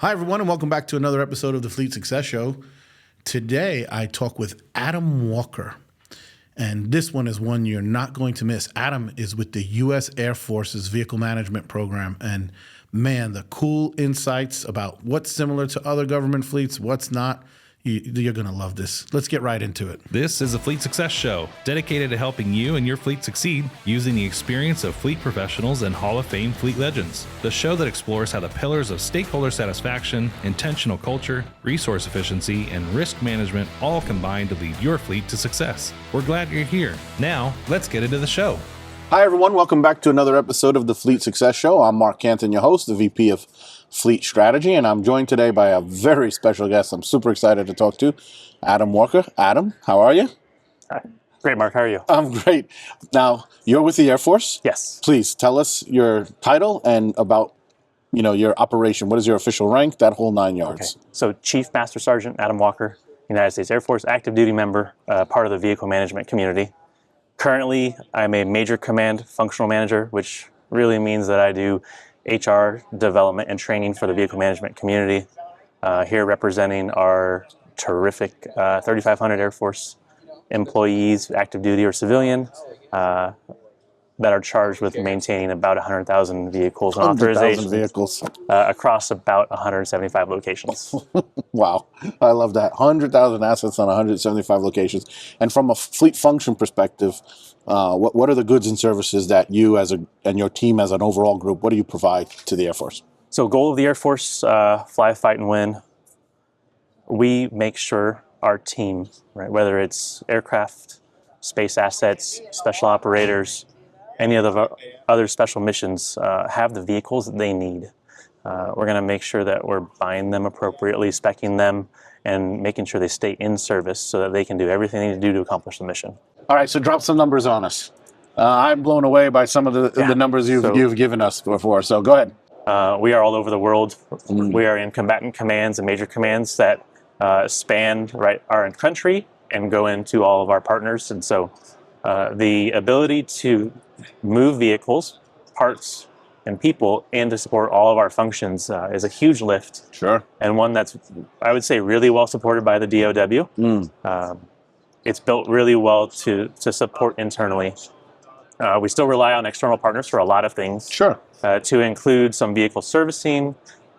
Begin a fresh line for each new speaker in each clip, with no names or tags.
Hi, everyone, and welcome back to another episode of the Fleet Success Show. Today, I talk with Adam Walker, and this one is one you're not going to miss. Adam is with the U.S. Air Force's Vehicle Management Program, and man, the cool insights about what's similar to other government fleets, what's not, you're going to love this. Let's get right into it.
This is a Fleet Success Show, dedicated to helping you and your fleet succeed using the experience of fleet professionals and Hall of Fame fleet legends. The show that explores how the pillars of stakeholder satisfaction, intentional culture, resource efficiency, and risk management all combine to lead your fleet to success. We're glad you're here. Now, let's get into the show.
Hi, everyone. Welcome back to another episode of the Fleet Success Show. I'm Marc Canton, your host, the VP of Fleet Strategy, and I'm joined today by a very special guest I'm super excited to talk to, Adam Walker. Adam, how are you?
Hi. Great, Mark. How are you?
I'm great. Now, you're with the Air Force?
Yes.
Please tell us your title and about, your operation. What is your official rank? That whole 9 yards.
Okay. So, Chief Master Sergeant Adam Walker, United States Air Force, active duty member, part of the vehicle management community. Currently, I'm a Major Command Functional Manager, which really means that I do HR development and training for the vehicle management community. Here representing our terrific 3,500 Air Force employees, active duty or civilian, that are charged with maintaining about 100,000 vehicles and authorizations
vehicles.
Across about 175 locations.
Wow. I love that. 100,000 assets on 175 locations. And from a fleet function perspective, what are the goods and services that you and your team as an overall group, what do you provide to the Air Force?
So goal of the Air Force, fly, fight, and win. We make sure our team, right, whether it's aircraft, space assets, special operators, any of the other special missions, have the vehicles that they need. We're going to make sure that we're buying them appropriately, speccing them, and making sure they stay in service so that they can do everything they need to do to accomplish the mission. All
right, so drop some numbers on us. I'm blown away by some of the numbers you've given us before, so go ahead.
We are all over the world. We are in combatant commands and major commands that span our country and go into all of our partners. And so the ability to move vehicles, parts, and people in to support all of our functions is a huge lift.
Sure.
And one that's, I would say, really well supported by the DOW. It's built really well to support internally. We still rely on external partners for a lot of things.
Sure.
To include some vehicle servicing,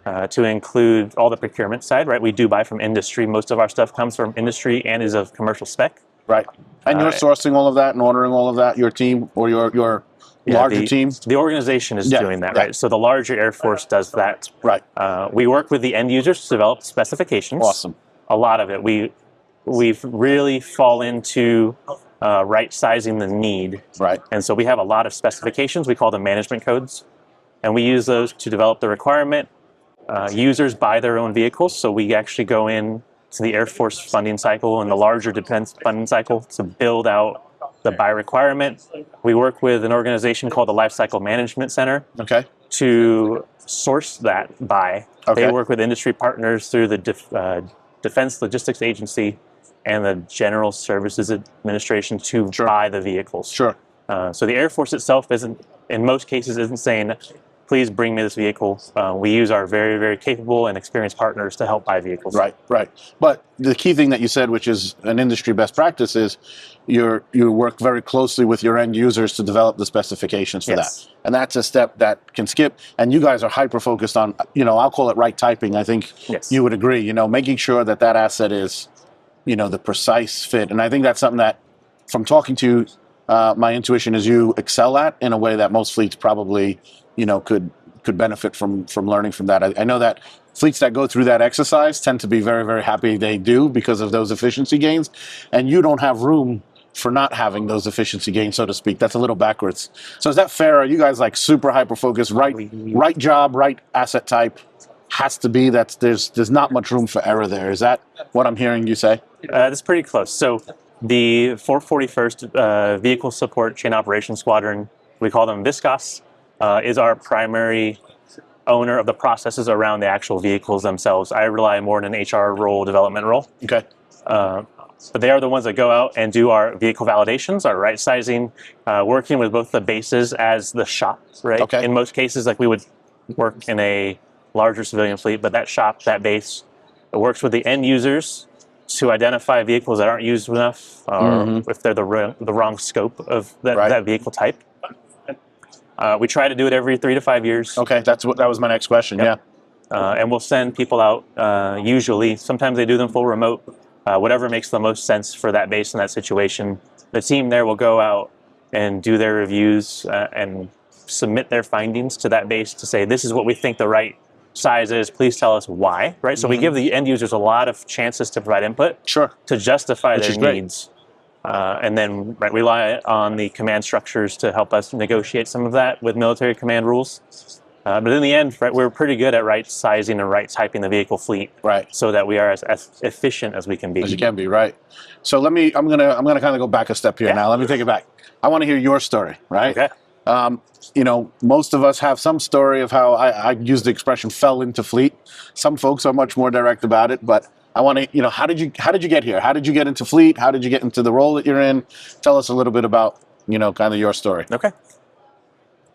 to include all the procurement side, right? We do buy from industry. Most of our stuff comes from industry and is of commercial spec.
Right. And you're sourcing all of that and ordering all of that, your team or your larger team?
The organization is doing that, right? So the larger Air Force does that.
Right.
We work with the end users to develop specifications.
Awesome.
A lot of it. We've really fall into right-sizing the need.
Right.
And so we have a lot of specifications. We call them management codes. And we use those to develop the requirement. Users buy their own vehicles, so we actually go in to the Air Force funding cycle and the larger defense funding cycle to build out the buy requirement. We work with an organization called the Lifecycle Management Center to source that buy. They work with industry partners through the Defense Logistics Agency and the General Services Administration to buy the vehicles.
Sure.
So the Air Force itself in most cases, isn't saying, please bring me this vehicle. We use our very, very capable and experienced partners to help buy vehicles.
Right. But the key thing that you said, which is an industry best practice, is you work very closely with your end users to develop the specifications for that. And that's a step that can skip. And you guys are hyper-focused on, I'll call it right typing. I think you would agree, making sure that that asset is, the precise fit. And I think that's something that, from talking to my intuition is you excel at in a way that most fleets probably could benefit from learning from that. I know that fleets that go through that exercise tend to be very, very happy they do because of those efficiency gains, and you don't have room for not having those efficiency gains, so to speak. That's a little backwards. So is that fair? Are you guys like super hyper focused? Right job, right asset type has to be that there's not much room for error there. Is that what I'm hearing you say?
That's pretty close. So the 441st Vehicle Support Chain Operations Squadron, we call them VSCOS, is our primary owner of the processes around the actual vehicles themselves. I rely more on an HR role, development role.
Okay.
But they are the ones that go out and do our vehicle validations, our right sizing, working with both the bases as the shop, right?
Okay.
In most cases, like we would work in a larger civilian fleet, but that shop, that base, it works with the end users to identify vehicles that aren't used enough, or if they're the wrong scope of that vehicle type. We try to do it every 3 to 5 years.
Okay, that was my next question.
Yep. And we'll send people out, usually. Sometimes they do them full remote, whatever makes the most sense for that base in that situation. The team there will go out and do their reviews and submit their findings to that base to say, this is what we think the right size is. Please tell us why, right? So we give the end users a lot of chances to provide input to justify their needs. And then we rely on the command structures to help us negotiate some of that with military command rules. But in the end, we're pretty good at right sizing and right typing the vehicle fleet, so that we are as efficient as we can be.
As you can be, right? So I'm gonna kind of go back a step here now. Let me take it back. I want to hear your story, right?
Okay.
Most of us have some story of how I use the expression "fell into fleet." Some folks are much more direct about it, but I want to, how did you get here? How did you get into fleet? How did you get into the role that you're in? Tell us a little bit about, kind of your story.
Okay.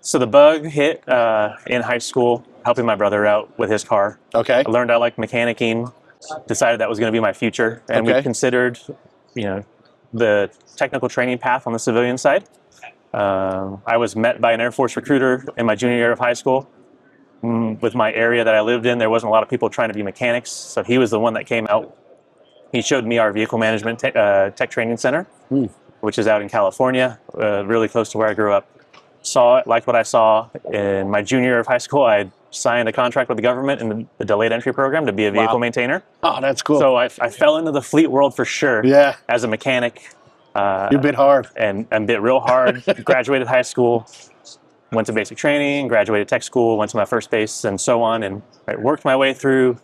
So the bug hit in high school, helping my brother out with his car.
Okay.
I learned I liked mechanicking, decided that was going to be my future, and we considered, the technical training path on the civilian side. I was met by an Air Force recruiter in my junior year of high school. With my area that I lived in, there wasn't a lot of people trying to be mechanics, so he was the one that came out. He showed me our vehicle management tech training center, which is out in California, really close to where I grew up. Saw it, liked what I saw. In my junior year of high school, I signed a contract with the government in the delayed entry program to be a vehicle maintainer.
Oh, that's cool.
So I fell into the fleet world for sure.
Yeah.
As a mechanic.
You bit hard.
And bit real hard. Graduated high school, went to basic training, graduated tech school, went to my first base, and so on. And I worked my way through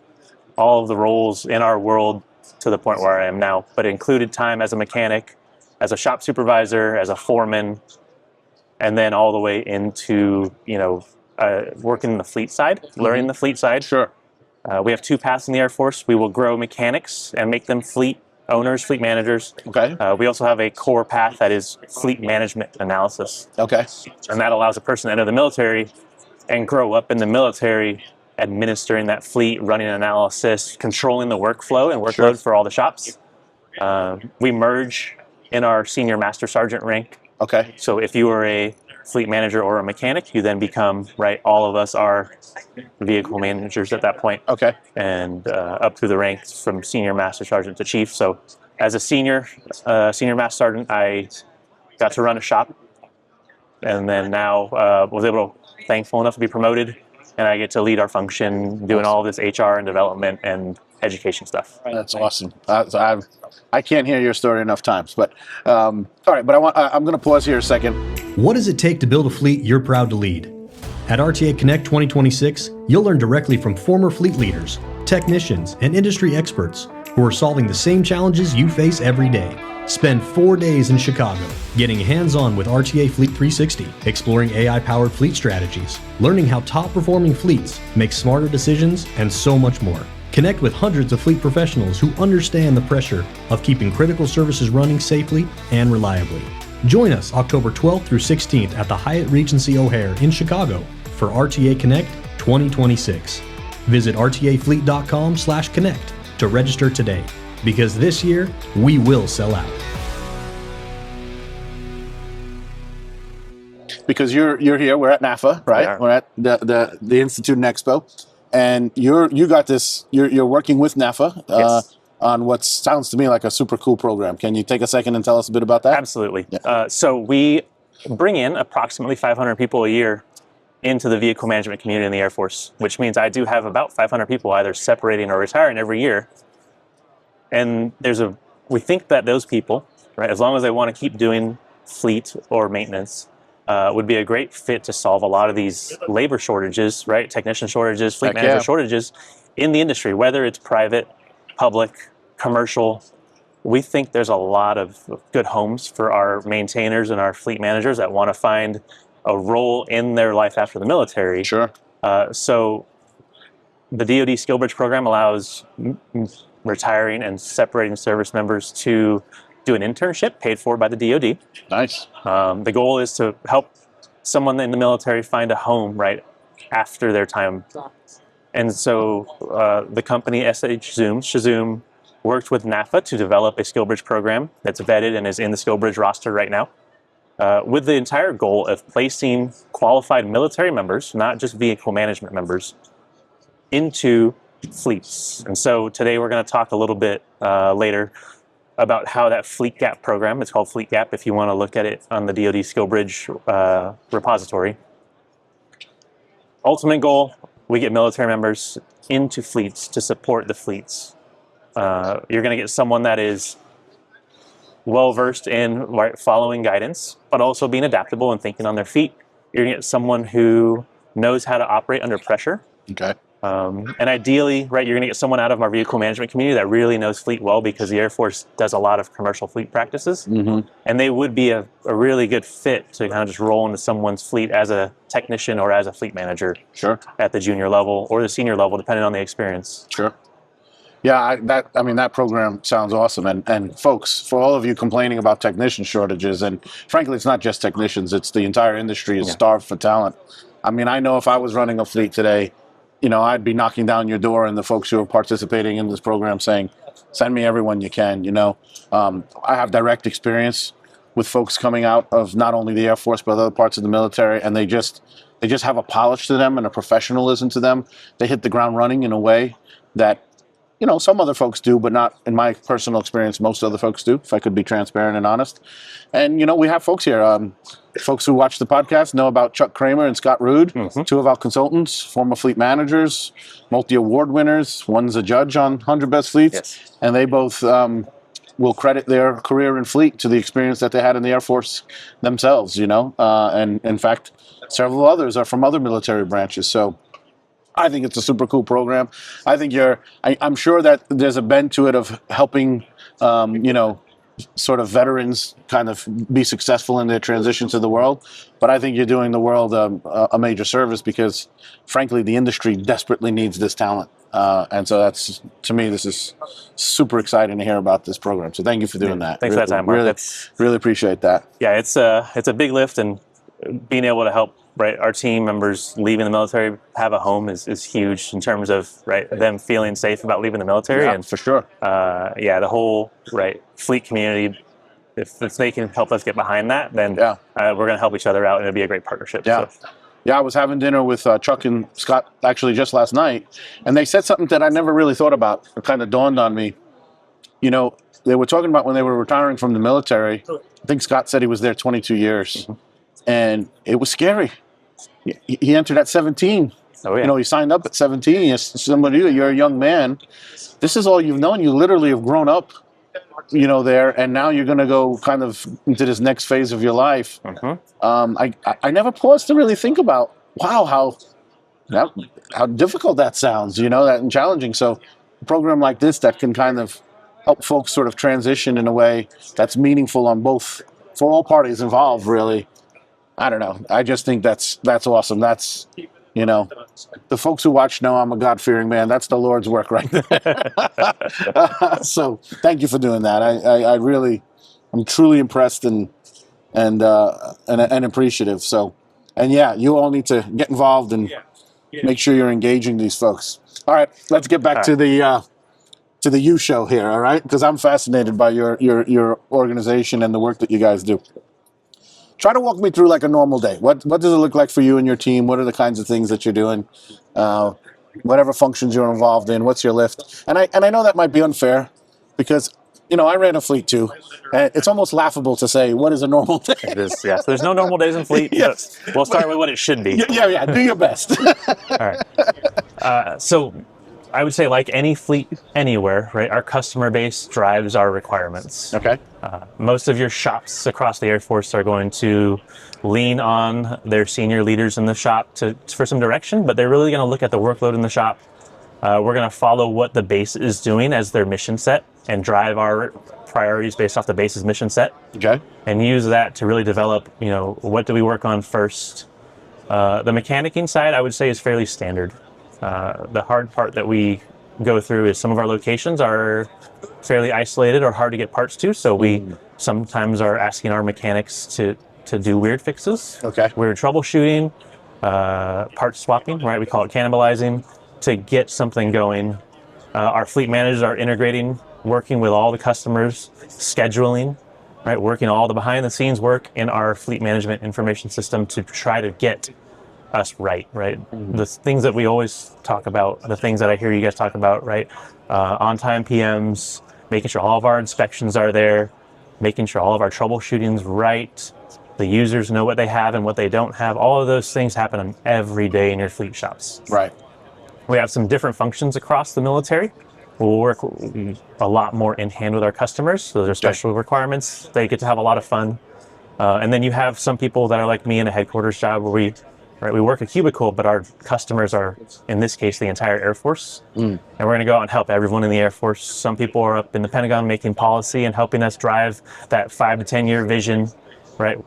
all of the roles in our world to the point where I am now. But it included time as a mechanic, as a shop supervisor, as a foreman, and then all the way into, working the fleet side, learning the fleet side.
Sure.
We have 2 paths in the Air Force. We will grow mechanics and make them fleet owners, fleet managers.
Okay.
We also have a core path that is fleet management analysis.
Okay.
And that allows a person to enter the military and grow up in the military, administering that fleet, running analysis, controlling the workflow and workload for all the shops. We merge in our senior master sergeant rank.
Okay.
So if you are a fleet manager or a mechanic, you then become, all of us are vehicle managers at that point.
Okay.
And up through the ranks from senior master sergeant to chief. So as a senior master sergeant, I got to run a shop, and then now was thankful enough to be promoted, and I get to lead our function, doing all this HR and development and education stuff.
That's awesome. I can't hear your story enough times, but all right. But I'm going to pause here a second.
What does it take to build a fleet you're proud to lead? At RTA Connect 2026, you'll learn directly from former fleet leaders, technicians, and industry experts who are solving the same challenges you face every day. Spend 4 days in Chicago, getting hands-on with RTA Fleet 360, exploring AI-powered fleet strategies, learning how top-performing fleets make smarter decisions, and so much more. Connect with hundreds of fleet professionals who understand the pressure of keeping critical services running safely and reliably. Join us October 12th through 16th at the Hyatt Regency O'Hare in Chicago for RTA Connect 2026. Visit rtafleet.com/connect to register today, because this year we will sell out.
Because you're here, we're at NAFA, right? We're at the Institute and Expo, and you got this. You're working with NAFA on what sounds to me like a super cool program. Can you take a second and tell us a bit about that?
Absolutely. Yeah. So we bring in approximately 500 people a year into the vehicle management community in the Air Force, which means I do have about 500 people either separating or retiring every year. And we think that those people, as long as they want to keep doing fleet or maintenance, would be a great fit to solve a lot of these labor shortages, technician shortages, fleet manager shortages in the industry, whether it's private, public, commercial. We think there's a lot of good homes for our maintainers and our fleet managers that want to find a role in their life after the military.
Sure.
So the DoD Skill Bridge program allows retiring and separating service members to do an internship paid for by the DoD.
Nice.
The goal is to help someone in the military find a home after their time And so the company Shazoom worked with NAFA to develop a SkillBridge program that's vetted and is in the SkillBridge roster right now, with the entire goal of placing qualified military members, not just vehicle management members, into fleets. And so today we're going to talk a little bit later about how that Fleet Gap program, it's called Fleet Gap if you want to look at it on the DoD SkillBridge repository. Ultimate goal, we get military members into fleets to support the fleets. You're going to get someone that is well-versed in following guidance, but also being adaptable and thinking on their feet. You're going to get someone who knows how to operate under pressure.
Okay.
And ideally, right, you're going to get someone out of our vehicle management community that really knows fleet well, because the Air Force does a lot of commercial fleet practices. Mm-hmm. And they would be a really good fit to kind of just roll into someone's fleet as a technician or as a fleet manager.
Sure.
At the junior level or the senior level, depending on the experience.
Sure. Yeah, that program sounds awesome. And folks, for all of you complaining about technician shortages, and frankly, it's not just technicians, it's the entire industry is starved for talent. I mean, I know if I was running a fleet today, I'd be knocking down your door and the folks who are participating in this program saying, send me everyone you can, I have direct experience with folks coming out of not only the Air Force, but other parts of the military, and they just have a polish to them and a professionalism to them. They hit the ground running in a way that, some other folks do, but not in my personal experience, most other folks do, if I could be transparent and honest. And, we have folks here. Folks who watch the podcast know about Chuck Kramer and Scott Rude, two of our consultants, former fleet managers, multi-award winners. One's a judge on 100 Best Fleets. Yes. And they both will credit their career in fleet to the experience that they had in the Air Force themselves, And in fact, several others are from other military branches. So I think it's a super cool program. I think I'm sure that there's a bend to it of helping, sort of veterans kind of be successful in their transition to the world. But I think you're doing the world a major service, because, frankly, the industry desperately needs this talent. And so to me, this is super exciting to hear about this program. So thank you for doing that.
Thanks for that time, Mark.
Really appreciate that.
Yeah, it's a big lift, and being able to help our team members leaving the military have a home is huge in terms of them feeling safe about leaving the military.
Yeah,
and
for sure.
The whole fleet community, if they can help us get behind that, then we're going to help each other out, and it'll be a great partnership.
Yeah. So. Yeah, I was having dinner with Chuck and Scott actually just last night, and they said something that I never really thought about. It kind of dawned on me. They were talking about when they were retiring from the military. I think Scott said he was there 22 years. Mm-hmm. And it was scary. He entered at 17. Oh, yeah. He signed up at 17. You're a young man. This is all you've known. You literally have grown up, there, and now you're going to go kind of into this next phase of your life. Mm-hmm. I never paused to really think about, wow, how difficult that sounds, and challenging. So a program like this that can kind of help folks sort of transition in a way that's meaningful for all parties involved, really. I don't know. I just think that's awesome. That's, the folks who watch know I'm a God-fearing man. That's the Lord's work right there. So thank you for doing that. I'm truly impressed and appreciative. So, and you all need to get involved and make sure you're engaging these folks. All right, let's get back to the U show here. All right, because I'm fascinated by your organization and the work that you guys do. Try to walk me through like a normal day. What does it look like for you and your team? What are the kinds of things that you're doing? Whatever functions you're involved in, what's your lift? And I know that might be unfair, because I ran a fleet too. And it's almost laughable to say, what is a normal day?
It is, yes. There's no normal days in fleet. Yes. We'll start with what it should be.
Yeah. Do your best.
All right. So I would say, like any fleet anywhere, our customer base drives our requirements.
Okay.
Most of your shops across the Air Force are going to lean on their senior leaders in the shop for some direction, but they're really going to look at the workload in the shop. We're going to follow what the base is doing as their mission set and drive our priorities based off the base's mission set.
Okay.
And use that to really develop, what do we work on first? The mechanicking side, I would say, is fairly standard. The hard part that we go through is some of our locations are fairly isolated or hard to get parts to, so we sometimes are asking our mechanics to do weird fixes.
Okay.
Weird troubleshooting, part swapping, we call it cannibalizing. to get something going. Our fleet managers are integrating, working with all the customers, scheduling, right, working all the behind the scenes work in our fleet management information system to try to get us right. The things that we always talk about, the things that I hear you guys talk about, right? On-time PMs, making sure all of our inspections are there, making sure all of our troubleshooting's right, the users know what they have and what they don't have. All of those things happen every day in your fleet shops.
Right.
We have some different functions across the military. We'll work a lot more in hand with our customers. So those are special requirements. They get to have a lot of fun. And then you have some people that are like me in a headquarters job where we work a cubicle, but our customers are, in this case, the entire Air Force. And we're going to go out and help everyone in the Air Force. Some people are up in the Pentagon making policy and helping us drive that 5 to 10 year vision, right?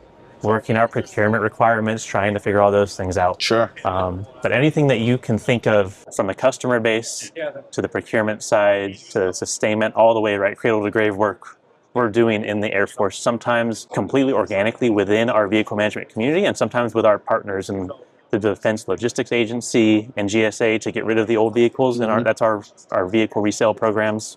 Working our procurement requirements, trying to figure all those things out.
Sure.
But anything that you can think of from the customer base to the procurement side to sustainment, all the way, right, cradle to grave work we're doing in the Air Force, sometimes completely organically within our vehicle management community, and sometimes with our partners in the Defense Logistics Agency and GSA to get rid of the old vehicles. And that's our vehicle resale programs.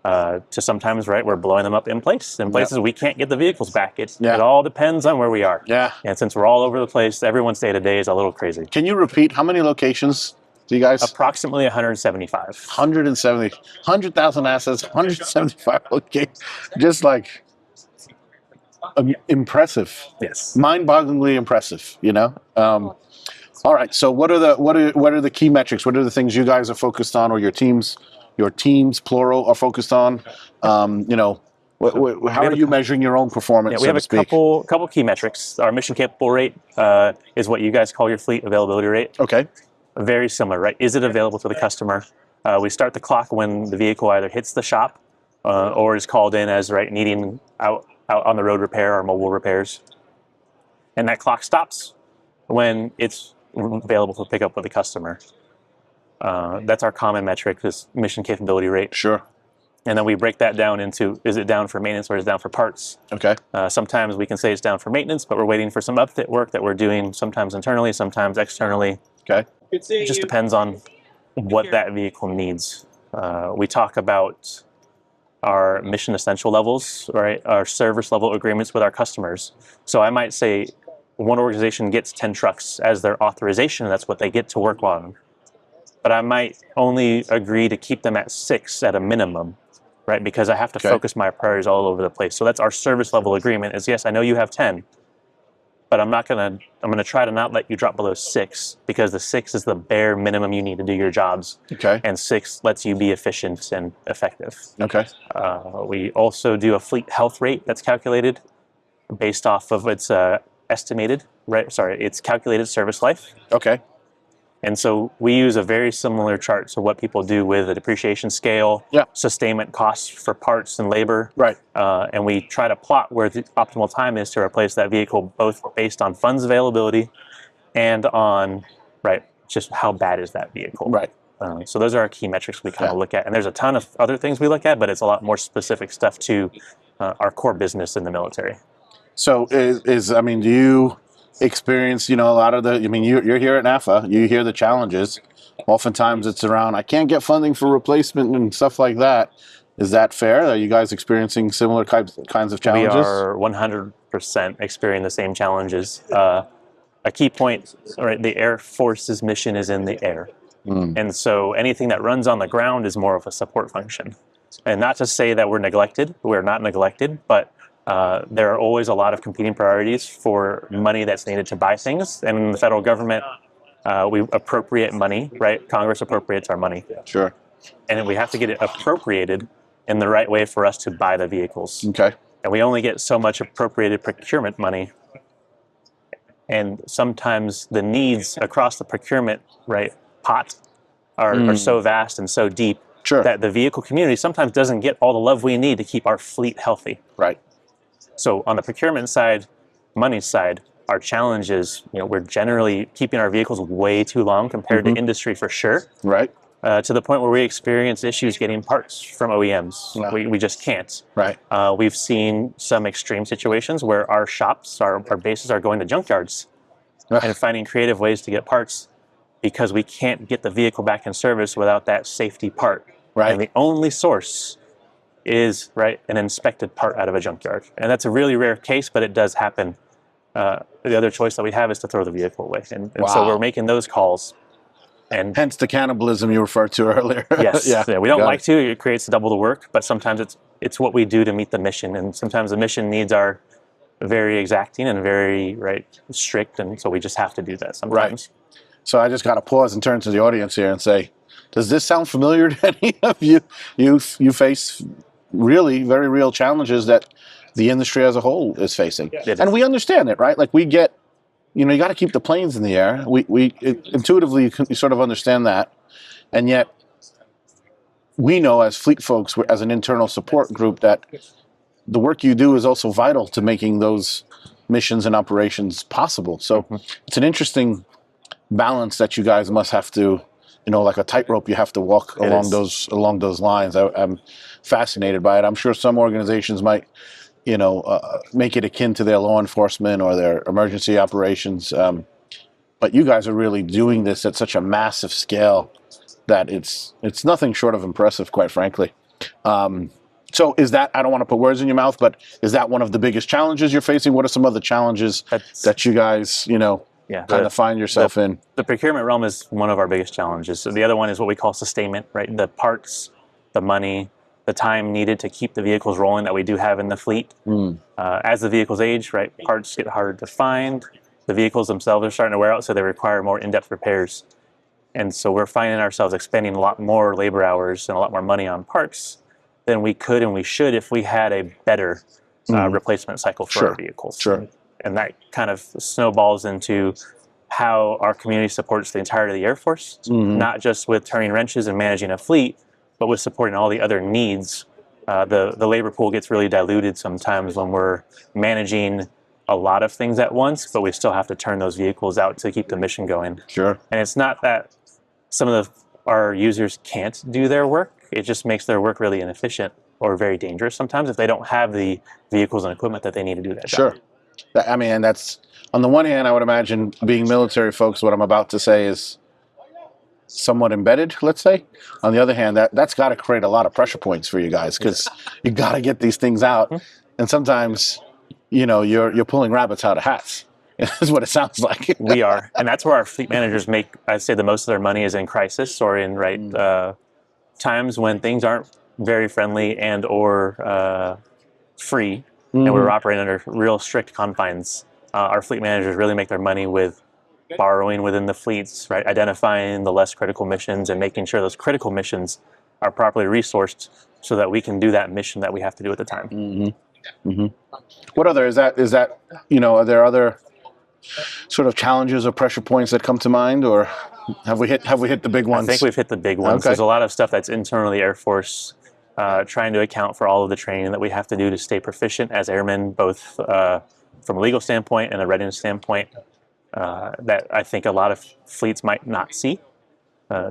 To sometimes, right, we're blowing them up in places we can't get the vehicles back. It all depends on where we are.
Yeah.
And since we're all over the place, everyone's day to day is a little crazy.
Can you repeat how many locations do you guys?
Approximately 175.
170, 100,000 assets, 175 locations. Just like impressive.
Yes.
Mind-bogglingly impressive, you know? All right. So what are the key metrics? What are the things you guys are focused on, or your teams plural are focused on? You know, how are you measuring your own performance?
Yeah, we have a couple key metrics. Our mission capable rate is what you guys call your fleet availability rate.
Okay.
Very similar, right? Is it available to the customer? We start the clock when the vehicle either hits the shop or is called in as needing out on the road repair or mobile repairs. And that clock stops when it's available for pickup with the customer. That's our common metric, this mission capability rate.
Sure.
And then we break that down into, is it down for maintenance or is it down for parts?
Okay.
Sometimes we can say it's down for maintenance, but we're waiting for some upfit work that we're doing, sometimes internally, sometimes externally.
Okay.
It just depends on what that vehicle needs. We talk about our mission essential levels, right? Our service level agreements with our customers. So I might say one organization gets 10 trucks as their authorization, and that's what they get to work on. But I might only agree to keep them at 6 at a minimum, right? Because I have to focus my priorities all over the place. So that's our service level agreement is, yes, I know you have 10, but I'm going to try to not let you drop below 6, because the 6 is the bare minimum you need to do your jobs.
Okay.
And 6 lets you be efficient and effective.
Okay.
We also do a fleet health rate that's calculated based off of its its calculated service life.
Okay.
And so we use a very similar chart to what people do with a depreciation scale, sustainment costs for parts and labor.
Right.
And we try to plot where the optimal time is to replace that vehicle, both based on funds availability and on, just how bad is that vehicle.
Right.
So those are our key metrics we kind of look at. And there's a ton of other things we look at, but it's a lot more specific stuff to our core business in the military.
So do you experience, a lot of you're here at NAFA, you hear the challenges. Oftentimes it's around, I can't get funding for replacement and stuff like that. Is that fair? Are you guys experiencing similar kinds of challenges?
We are 100% experiencing the same challenges. A key point, the Air Force's mission is in the air. And so anything that runs on the ground is more of a support function. And not to say that we're neglected, we're not neglected, but there are always a lot of competing priorities for money that's needed to buy things. And in the federal government, we appropriate money, right? Congress appropriates our money.
Sure.
And we have to get it appropriated in the right way for us to buy the vehicles.
Okay.
And we only get so much appropriated procurement money. And sometimes the needs across the procurement, pot are so vast and so deep that the vehicle community sometimes doesn't get all the love we need to keep our fleet healthy.
Right.
So on the procurement side, money side, our challenge is, we're generally keeping our vehicles way too long compared to industry for sure.
Right.
To the point where we experience issues getting parts from OEMs.
No.
We just can't.
Right.
We've seen some extreme situations where our shops, our bases are going to junkyards and finding creative ways to get parts because we can't get the vehicle back in service without that safety part.
Right.
And the only source is an inspected part out of a junkyard. And that's a really rare case, but it does happen. The other choice that we have is to throw the vehicle away. And so we're making those calls. And
hence the cannibalism you referred to earlier.
Yes. Yeah, we don't like to. It creates double the work, but sometimes it's what we do to meet the mission. And sometimes the mission needs are very exacting and very strict. And so we just have to do that sometimes.
Right. So I just got to pause and turn to the audience here and say, does this sound familiar to any of you? You face really very real challenges that the industry as a whole is facing. And we understand it, right? Like we get, you got to keep the planes in the air. Intuitively, you sort of understand that. And yet we know as fleet folks, as an internal support group, that the work you do is also vital to making those missions and operations possible. So it's an interesting balance that you guys must have to, like a tightrope you have to walk along those lines. I'm fascinated by it. I'm sure some organizations might make it akin to their law enforcement or their emergency operations. But you guys are really doing this at such a massive scale that it's nothing short of impressive, quite frankly. So is that, I don't want to put words in your mouth, but is that one of the biggest challenges you're facing? What are some other challenges that you guys, kind of find yourself in?
The procurement realm is one of our biggest challenges. So the other one is what we call sustainment, right? The parts, the money, the time needed to keep the vehicles rolling that we do have in the fleet. As the vehicles age, parts get harder to find. The vehicles themselves are starting to wear out, so they require more in-depth repairs. And so we're finding ourselves expending a lot more labor hours and a lot more money on parts than we could and we should if we had a better replacement cycle for our vehicles.
Sure.
And that kind of snowballs into how our community supports the entirety of the Air Force, not just with turning wrenches and managing a fleet, but with supporting all the other needs. The labor pool gets really diluted sometimes when we're managing a lot of things at once, but we still have to turn those vehicles out to keep the mission going.
Sure.
And it's not that some of our users can't do their work, it just makes their work really inefficient or very dangerous sometimes if they don't have the vehicles and equipment that they need to do that job.
Sure. I mean, and that's, on the one hand, I would imagine being military folks, what I'm about to say is somewhat embedded, let's say. On the other hand, that's got to create a lot of pressure points for you guys because you got to get these things out. And sometimes, you're pulling rabbits out of hats. Is what it sounds like.
We are. And that's where our fleet managers make, I'd say, the most of their money is in crisis or in times when things aren't very friendly and or free, and we're operating under real strict confines. Our fleet managers really make their money with borrowing within the fleets, identifying the less critical missions and making sure those critical missions are properly resourced so that we can do that mission that we have to do at the time.
What other, is that, are there other sort of challenges or pressure points that come to mind, or have we hit the big ones?
I think we've hit the big ones.
Okay.
There's a lot of stuff that's internally Air Force, trying to account for all of the training that we have to do to stay proficient as airmen, both from a legal standpoint and a readiness standpoint, that I think a lot of fleets might not see.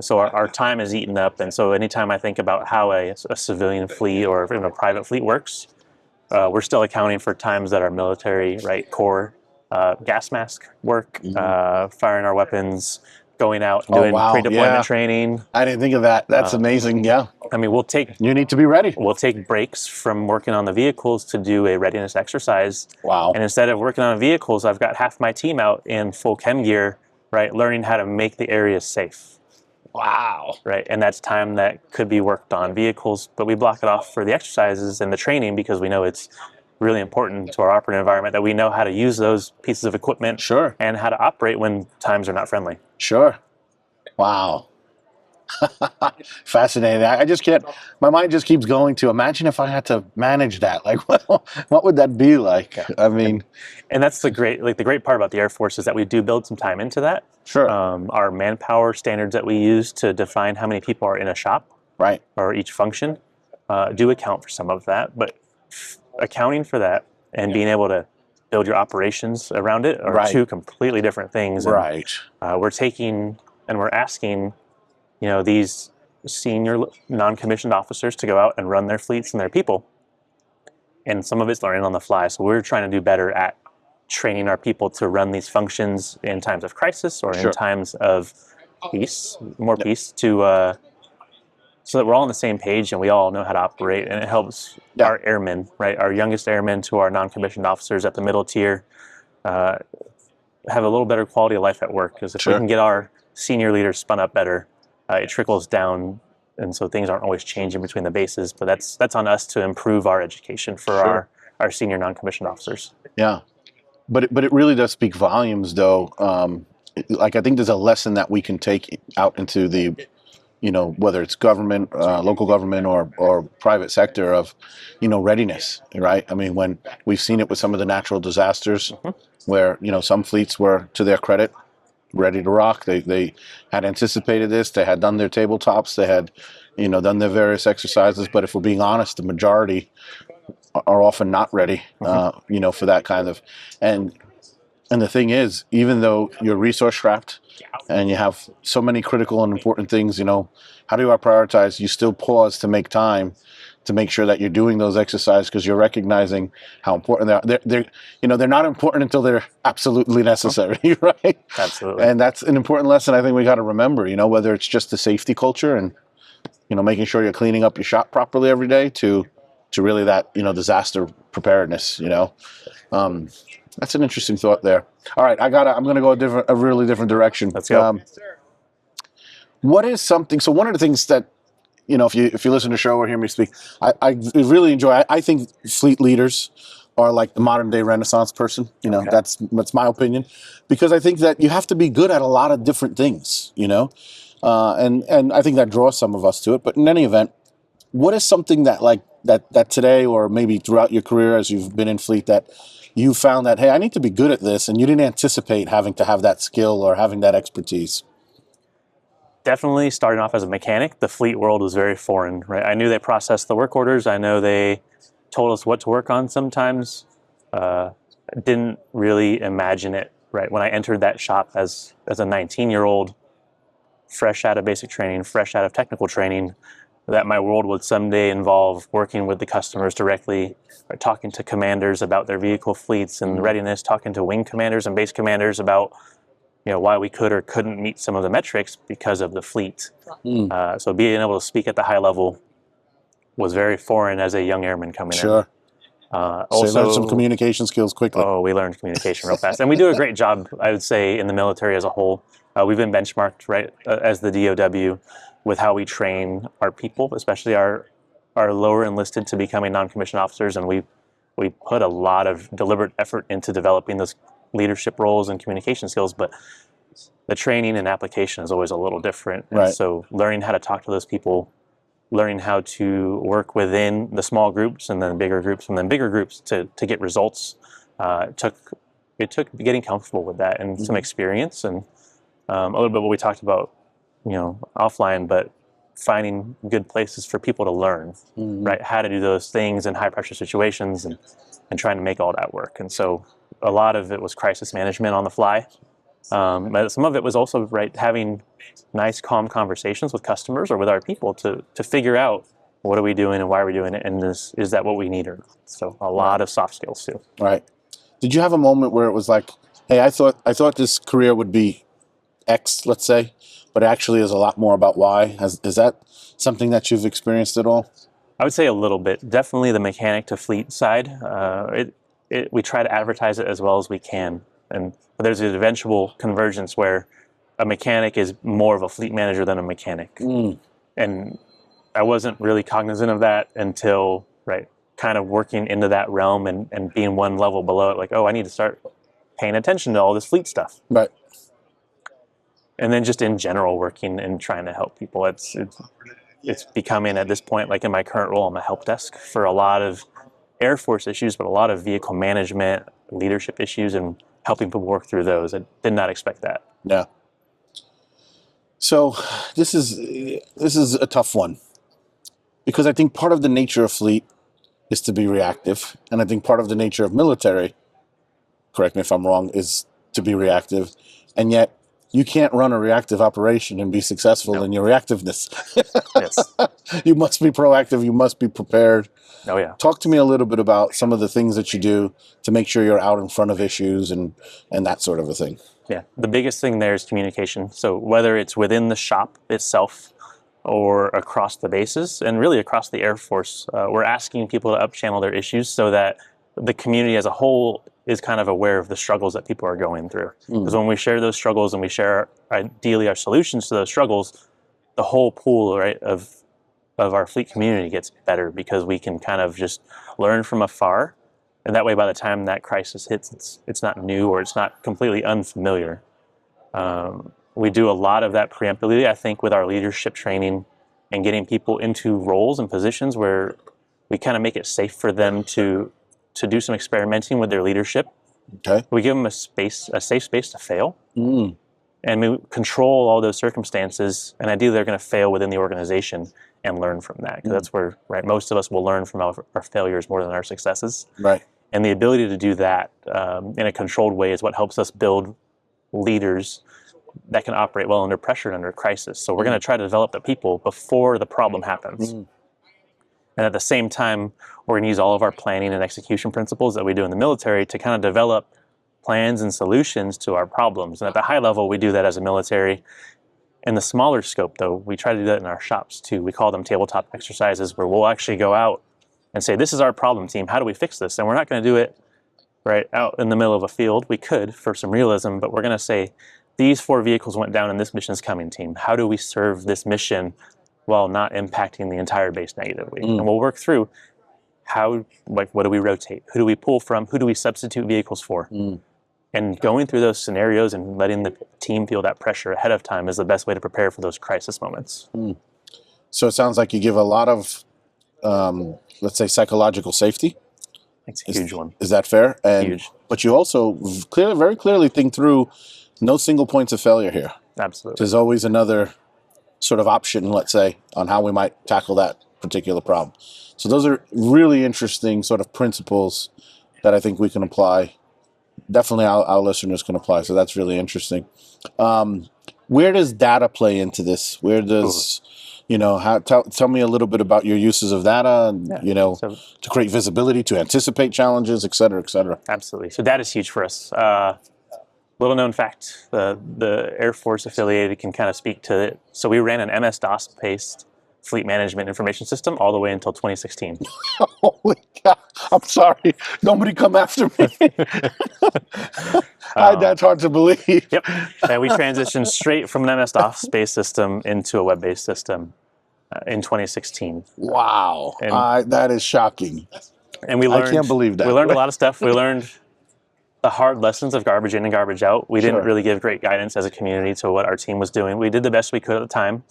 So our time is eaten up, and so anytime I think about how a civilian fleet or even a private fleet works, we're still accounting for times that our military, core gas mask work, firing our weapons, going out and doing pre-deployment training.
I didn't think of that. That's amazing. Yeah.
I mean,
you need to be ready.
We'll take breaks from working on the vehicles to do a readiness exercise.
Wow.
And instead of working on vehicles, I've got half my team out in full chem gear, learning how to make the area safe.
Wow.
And that's time that could be worked on vehicles, but we block it off for the exercises and the training because we know it's really important to our operating environment that we know how to use those pieces of equipment.
Sure.
And how to operate when times are not friendly.
Sure. Wow. Fascinating. I just can't, my mind just keeps going to imagine if I had to manage that. What would that be like? I mean,
and that's the great part about the Air Force is that we do build some time into that.
Sure.
Our manpower standards that we use to define how many people are in a shop, or each function, do account for some of that. But accounting for that and being able to build your operations around it are two completely different things. And, we're taking and we're asking, these senior non-commissioned officers to go out and run their fleets and their people. And some of it's learning on the fly. So we're trying to do better at training our people to run these functions in times of crisis or in times of piece to so that we're all on the same page and we all know how to operate, and it helps our airmen, right? Our youngest airmen to our non-commissioned officers at the middle tier have a little better quality of life at work, because if we can get our senior leaders spun up better, it trickles down, and so things aren't always changing between the bases. But that's on us to improve our education for our senior non-commissioned officers.
Yeah, but it really does speak volumes, though. Like, I think there's a lesson that we can take out into the, whether it's government, local government, or private sector of, readiness, right? I mean, when we've seen it with some of the natural disasters, where some fleets were, to their credit, ready to rock. They had anticipated this. They had done their tabletops. They had, done their various exercises. But if we're being honest, the majority are often not ready, for that kind of. And the thing is, even though you're resource strapped and you have so many critical and important things, how do I prioritize? You still pause to make time to make sure that you're doing those exercises, because you're recognizing how important they are. They're not important until they're absolutely necessary, right?
Absolutely.
And that's an important lesson I think we got to remember, whether it's just the safety culture and, making sure you're cleaning up your shop properly every day to really that, disaster preparedness, That's an interesting thought there. All right, I'm going to go a really different direction.
Let's go.
What is something? So one of the things that, if you listen to the show or hear me speak, I really enjoy. I think fleet leaders are like the modern day Renaissance person. That's my opinion, because I think that you have to be good at a lot of different things. And I think that draws some of us to it. But in any event, what is something that today, or maybe throughout your career as you've been in fleet, that you found that, hey, I need to be good at this, and you didn't anticipate having to have that skill or having that expertise?
Definitely starting off as a mechanic, the fleet world was very foreign, right? I knew they processed the work orders. I know they told us what to work on sometimes. Didn't really imagine it, right? When I entered that shop as a 19-year-old, fresh out of basic training, fresh out of technical training, that my world would someday involve working with the customers directly, or talking to commanders about their vehicle fleets and readiness, talking to wing commanders and base commanders about why we could or couldn't meet some of the metrics because of the fleet. So being able to speak at the high level was very foreign as a young airman coming in.
So you learned some communication skills quickly.
Oh, we learned communication real fast. And we do a great job, I would say, in the military as a whole. We've been benchmarked, right, as the DOW, with how we train our people, especially our lower enlisted, to becoming non-commissioned officers. And we put a lot of deliberate effort into developing those leadership roles and communication skills, but the training and application is always a little different.
Right.
And so learning how to talk to those people, learning how to work within the small groups and then bigger groups and then bigger groups to get results, it took getting comfortable with that and some experience, and a little bit what we talked about, offline, but finding good places for people to learn, right? How to do those things in high pressure situations and trying to make all that work. And so a lot of it was crisis management on the fly. But some of it was also, right, having nice, calm conversations with customers or with our people to figure out what are we doing and why are we doing it, and is that what we need? Or so a lot of soft skills too.
Right. Did you have a moment where it was like, hey, I thought this career would be X, let's say, but it actually is a lot more about Y? Is that something that you've experienced at all?
I would say a little bit. Definitely the mechanic to fleet side. We try to advertise it as well as we can. And there's an eventual convergence where a mechanic is more of a fleet manager than a mechanic. And I wasn't really cognizant of that until, right, kind of working into that realm and being one level below it, like, oh, I need to start paying attention to all this fleet stuff.
Right.
And then just in general working and trying to help people. It's becoming, at this point, like in my current role, I'm a help desk for a lot of Air Force issues, but a lot of vehicle management, leadership issues, and helping people work through those. I did not expect that.
Yeah. So this is a tough one, because I think part of the nature of fleet is to be reactive, and I think part of the nature of military, correct me if I'm wrong, is to be reactive, and yet you can't run a reactive operation and be successful in your reactiveness.
Yes.
You must be proactive. You must be prepared.
Oh, yeah.
Talk to me a little bit about some of the things that you do to make sure you're out in front of issues and that sort of a thing.
Yeah. The biggest thing there is communication. So whether it's within the shop itself or across the bases and really across the Air Force, we're asking people to up-channel their issues so that the community as a whole is kind of aware of the struggles that people are going through. Because when we share those struggles and we share ideally our solutions to those struggles, the whole pool, right, of our fleet community gets better because we can kind of just learn from afar. And that way, by the time that crisis hits, it's not new or it's not completely unfamiliar. We do a lot of that preemptively, I think, with our leadership training and getting people into roles and positions where we kind of make it safe for them to do some experimenting with their leadership.
Okay.
We give them a safe space to fail. And we control all those circumstances. And ideally, they're going to fail within the organization and learn from that. Because that's where, right, most of us will learn from our failures more than our successes.
Right.
And the ability to do that in a controlled way is what helps us build leaders that can operate well under pressure and under crisis. So we're going to try to develop the people before the problem happens. And at the same time, we're going to use all of our planning and execution principles that we do in the military to kind of develop plans and solutions to our problems. And at the high level, we do that as a military. In the smaller scope, though, we try to do that in our shops too. We call them tabletop exercises, where we'll actually go out and say, this is our problem, team. How do we fix this? And we're not going to do it right out in the middle of a field. We could for some realism, but we're going to say, these 4 vehicles went down and this mission's coming, team. How do we serve this mission while not impacting the entire base negatively? And we'll work through what do we rotate? Who do we pull from? Who do we substitute vehicles for? And going through those scenarios and letting the team feel that pressure ahead of time is the best way to prepare for those crisis moments.
So it sounds like you give a lot of, let's say, psychological safety.
It's a huge one.
Is that fair? And,
Huge.
But you also very clearly think through no single points of failure here.
Absolutely.
There's always another sort of option, let's say, on how we might tackle that particular problem. So those are really interesting sort of principles that I think we can apply. Definitely our listeners can apply. So that's really interesting. Where does data play into this? Where does, tell me a little bit about your uses of data, and, to create visibility, to anticipate challenges, et cetera, et cetera.
Absolutely. So data is huge for us. Little known fact, the Air Force affiliated can kind of speak to it. So we ran an MS-DOS-based fleet management information system all the way until 2016.
Holy cow. I'm sorry. Nobody come after me. That's hard to believe.
Yep. And we transitioned straight from an MS-DOS-based system into a web-based system in 2016.
Wow. That is shocking.
And we learned,
I can't believe that.
We learned a lot of stuff. We learned the hard lessons of garbage in and garbage out. We didn't really give great guidance as a community to what our team was doing. We did the best we could at the time,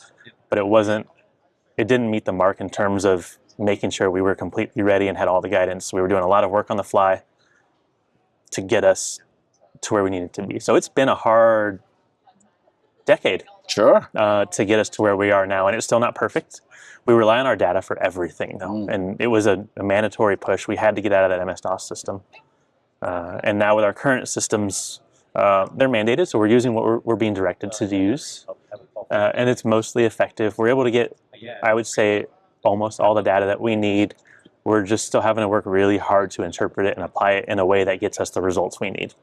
but it didn't meet the mark in terms of making sure we were completely ready and had all the guidance. We were doing a lot of work on the fly to get us to where we needed to be. So it's been a hard decade to get us to where we are now, and it's still not perfect. We rely on our data for everything, though, and it was a mandatory push. We had to get out of that MS-DOS system. And now with our current systems, they're mandated, so we're using what we're being directed to use. And it's mostly effective. We're able to get, I would say, almost all the data that we need. We're just still having to work really hard to interpret it and apply it in a way that gets us the results we need.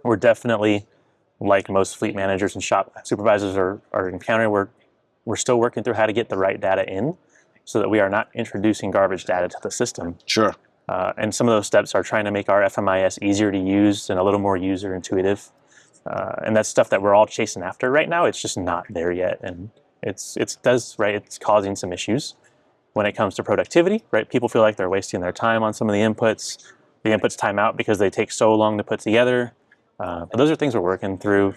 We're definitely, like most fleet managers and shop supervisors are encountering, we're still working through how to get the right data in so that we are not introducing garbage data to the system.
Sure.
And some of those steps are trying to make our FMIS easier to use and a little more user intuitive. And that's stuff that we're all chasing after right now. It's just not there yet. And it's causing some issues when it comes to productivity, right? People feel like they're wasting their time on some of the inputs. The inputs time out because they take so long to put together. But those are things we're working through.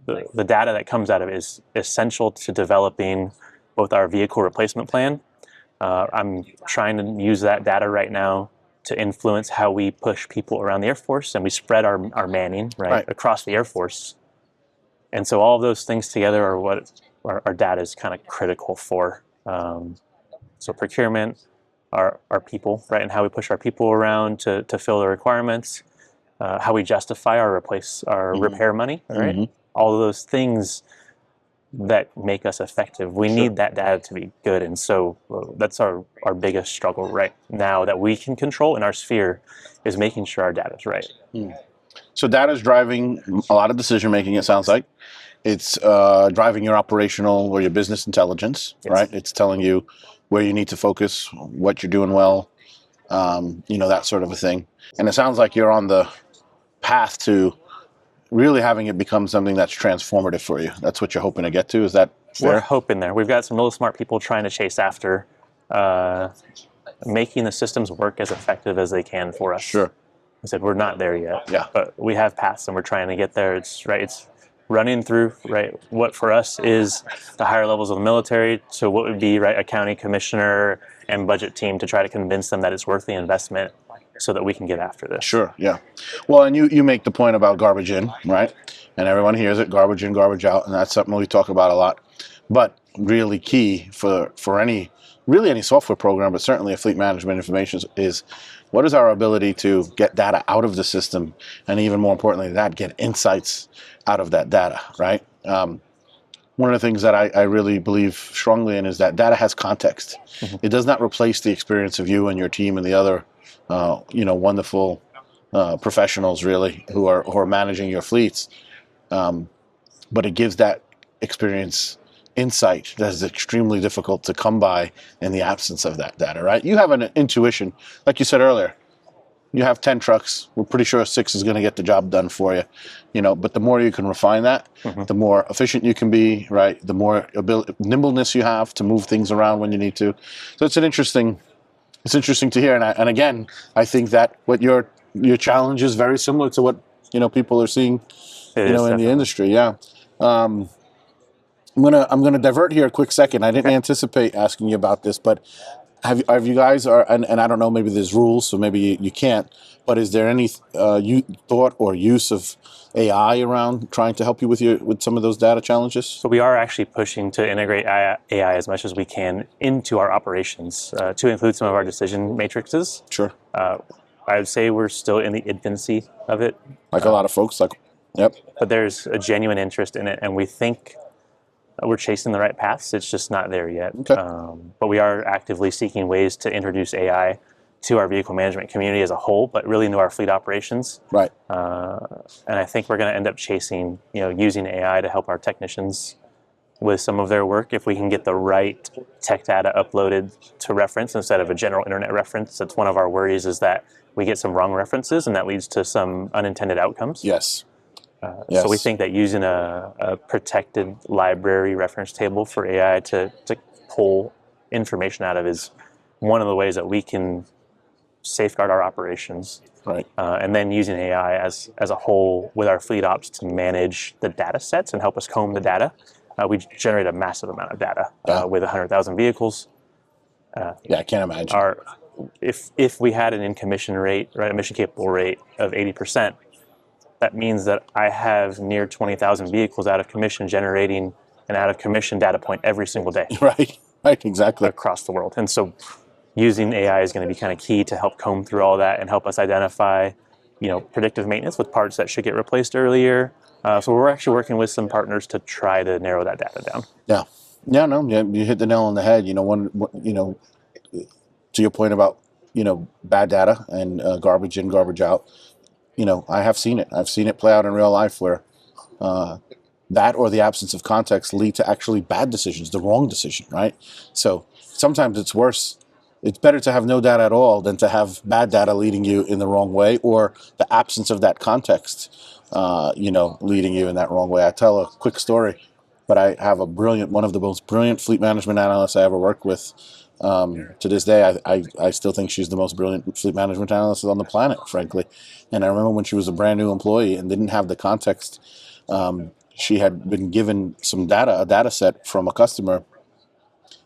The data that comes out of it is essential to developing both our vehicle replacement plan. I'm trying to use that data right now to influence how we push people around the Air Force, and we spread our manning across the Air Force. And so all of those things together are what our data is kind of critical for. So procurement, our people, right, and how we push our people around to fill the requirements, how we justify our repair money, right? all of those things that make us effective. We need that data to be good. And so that's our biggest struggle right now that we can control in our sphere, is making sure our data is right.
So data is driving a lot of decision making, it sounds like. It's driving your operational or your business intelligence, right? It's telling you where you need to focus, what you're doing well, that sort of a thing. And it sounds like you're on the path to really having it become something that's transformative for you. That's what you're hoping to get to. Is that fair?
We're hoping there. We've got some really smart people trying to chase after making the systems work as effective as they can for us.
Sure.
I said we're not there yet.
Yeah.
But we have paths, and we're trying to get there. It's running through what for us is the higher levels of the military to what would be a county commissioner and budget team, to try to convince them that it's worth the investment, so that we can get after this.
Sure, yeah. Well, and you make the point about garbage in, right? And everyone hears it, garbage in, garbage out, and that's something we talk about a lot. But really key for any software program, but certainly a fleet management information, is what is our ability to get data out of the system, and even more importantly than that, get insights out of that data, right? One of the things that I really believe strongly in is that data has context. Mm-hmm. It does not replace the experience of you and your team and the other wonderful professionals really who are managing your fleets, but it gives that experience insight that is extremely difficult to come by in the absence of that data, right? You have an intuition, like you said earlier. You have 10 trucks. We're pretty sure 6 is going to get the job done for you, but the more you can refine that, the more efficient you can be, right? The more nimbleness you have to move things around when you need to. So it's interesting to hear. And again, I think that what your challenge is very similar to what, people are seeing, in the industry. Yeah. I'm gonna divert here a quick second. I didn't anticipate asking you about this, but have you guys and I don't know, maybe there's rules, so maybe you can't, but is there any thought or use of AI around trying to help you with some of those data challenges?
So we are actually pushing to integrate AI as much as we can into our operations, to include some of our decision matrices.
Sure.
I would say we're still in the infancy of it.
Like a lot of folks, yep.
But there's a genuine interest in it, and we think we're chasing the right paths. It's just not there yet.
Okay.
But we are actively seeking ways to introduce AI to our vehicle management community as a whole, but really into our fleet operations.
Right.
And I think we're going to end up chasing, using AI to help our technicians with some of their work. If we can get the right tech data uploaded to reference instead of a general internet reference, that's one of our worries, is that we get some wrong references and that leads to some unintended outcomes.
Yes.
So we think that using a protected library reference table for AI to pull information out of is one of the ways that we can safeguard our operations.
Right.
And then using AI as a whole with our fleet ops to manage the data sets and help us comb the data. We generate a massive amount of data with 100,000 vehicles.
I can't imagine.
If we had an in-commission rate, right, a mission-capable rate of 80%, that means that I have near 20,000 vehicles out of commission generating an out-of-commission data point every single day.
Right, exactly.
Across the world. And so using AI is going to be kind of key to help comb through all that and help us identify, predictive maintenance with parts that should get replaced earlier. So we're actually working with some partners to try to narrow that data down.
Yeah, you hit the nail on the head. To your point about, bad data and garbage in, garbage out. I have seen it. I've seen it play out in real life where that or the absence of context lead to actually bad decisions, the wrong decision, right? So sometimes it's worse. It's better to have no data at all than to have bad data leading you in the wrong way, or the absence of that context, leading you in that wrong way. I tell a quick story, but I have one of the most brilliant fleet management analysts I ever worked with. To this day, I still think she's the most brilliant fleet management analyst on the planet, frankly. And I remember when she was a brand new employee and didn't have the context, she had been given a data set from a customer,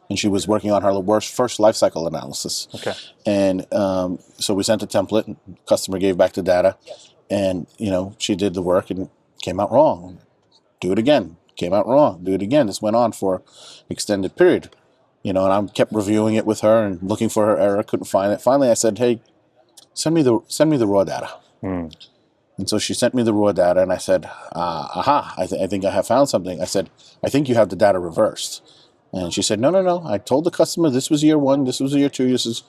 and she was working on her first life cycle analysis.
Okay.
And so we sent a template, customer gave back the data, and she did the work and came out wrong. Do it again. Came out wrong. Do it again. This went on for an extended period. And I kept reviewing it with her and looking for her error, couldn't find it. Finally, I said, "Hey, send me the raw data." And And so she sent me the raw data, and I said, aha, I think I have found something. I said, I think you have the data reversed. And she said, no. I told the customer this was year 1, this was year 2. This is,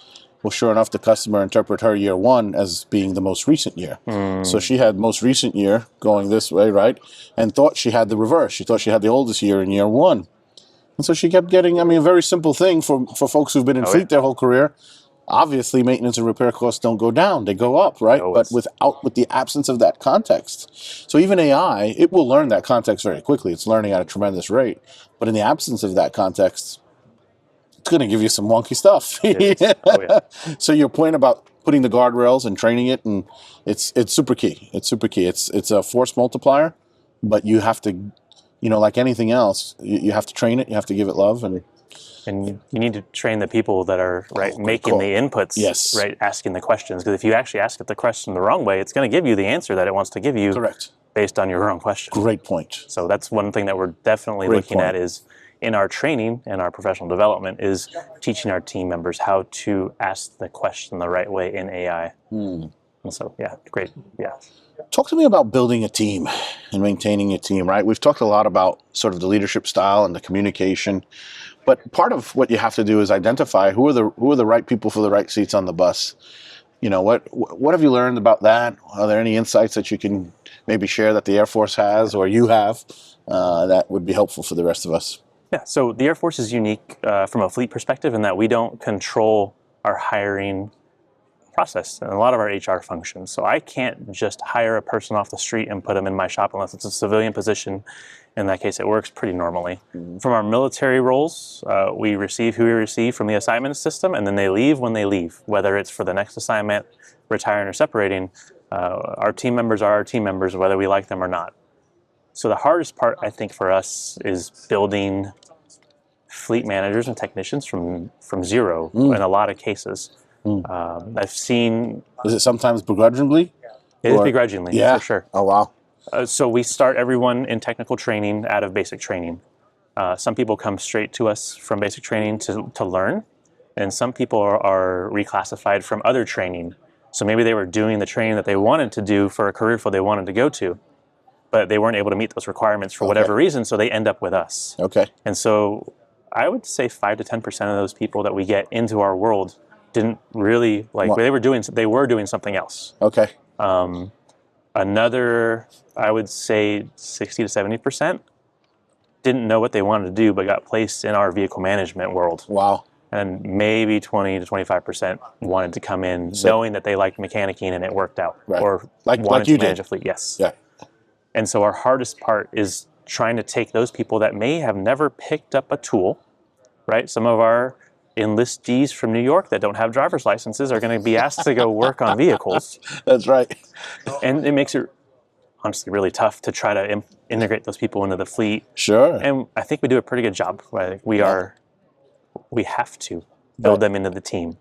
well, sure enough, the customer interpreted her year 1 as being the most recent year. So she had most recent year going this way, right? And thought she had the reverse. She thought she had the oldest year in year 1. And so she kept getting, I mean, a very simple thing for folks who've been in fleet their whole career. Obviously, maintenance and repair costs don't go down; they go up, right?
Always.
But with the absence of that context, so even AI, it will learn that context very quickly. It's learning at a tremendous rate. But in the absence of that context, it's going to give you some wonky stuff.
Oh, yeah.
So your point about putting the guardrails and training it, and it's super key. It's super key. It's a force multiplier, but you have to, like anything else, you have to train it. You have to give it love, and
you need to train the people that are making the inputs,
yes,
right, asking the questions. Because if you actually ask it the question the wrong way, it's going to give you the answer that it wants to give you.
Correct.
Based on your own question.
Great point.
So that's one thing that we're definitely looking at is in our training and our professional development is teaching our team members how to ask the question the right way in AI. And so, yeah, great. Yeah.
Talk to me about building a team and maintaining a team, right? We've talked a lot about sort of the leadership style and the communication, but part of what you have to do is identify who are the right people for the right seats on the bus. What have you learned about that? Are there any insights that you can maybe share that the Air Force has or you have that would be helpful for the rest of us?
Yeah, so the Air Force is unique from a fleet perspective in that we don't control our hiring process and a lot of our HR functions. So I can't just hire a person off the street and put them in my shop unless it's a civilian position. In that case, it works pretty normally. From our military roles, we receive who we receive from the assignment system, and then they leave when they leave, whether it's for the next assignment, retiring, or separating. Our team members are our team members, whether we like them or not. So the hardest part, I think, for us is building fleet managers and technicians from zero in a lot of cases. I've seen...
Is it sometimes begrudgingly?
It is begrudgingly, for sure.
Oh, wow.
So we start everyone in technical training out of basic training. Some people come straight to us from basic training to learn, and some people are reclassified from other training. So maybe they were doing the training that they wanted to do for a career field they wanted to go to, but they weren't able to meet those requirements for whatever reason, so they end up with us.
Okay.
And so I would say 5 to 10% of those people that we get into our world didn't really they were doing something else.
Okay.
Another, I would say 60 to 70% didn't know what they wanted to do, but got placed in our vehicle management world.
Wow.
And maybe 20 to 25% wanted to come in knowing that they liked mechanicking and it worked out.
Right.
Or wanted to manage a fleet. Yes.
Yeah.
And so our hardest part is trying to take those people that may have never picked up a tool, right? Some of our enlistees from New York that don't have driver's licenses are going to be asked to go work on vehicles.
That's right.
And it makes it honestly really tough to try to integrate those people into the fleet.
Sure.
And I think we do a pretty good job. Right? We have to build them into the team.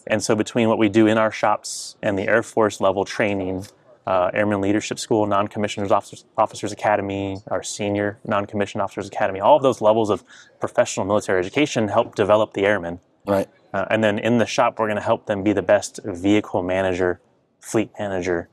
And so between what we do in our shops and the Air Force level training, Airman Leadership School, Non-Commissioned Officers Academy, our Senior Non-Commissioned Officers Academy, all of those levels of professional military education help develop the airmen.
Right.
And then in the shop, we're going to help them be the best vehicle manager, fleet manager,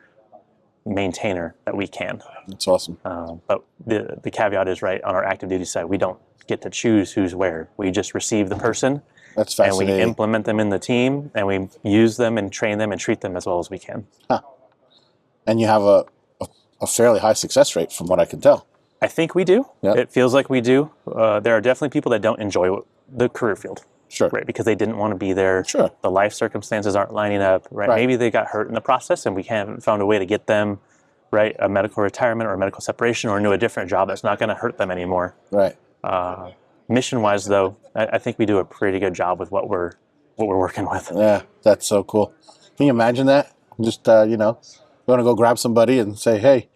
maintainer that we can.
That's awesome.
But the caveat is, right, on our active duty side, we don't get to choose who's where. We just receive the person.
That's fascinating.
And we implement them in the team, and we use them and train them and treat them as well as we can.
Huh. And you have a fairly high success rate from what I can tell.
I think we do.
Yep.
It feels like we do. There are definitely people that don't enjoy the career field.
Sure.
Right, because they didn't want to be there.
Sure.
The life circumstances aren't lining up. Right. Maybe they got hurt in the process and we haven't found a way to get them, right, a medical retirement or a medical separation or into a different job that's not going to hurt them anymore.
Right.
Mission-wise, though, I think we do a pretty good job with what we're working with.
Yeah, that's so cool. Can you imagine that? Just, you want to go grab somebody and say, hey,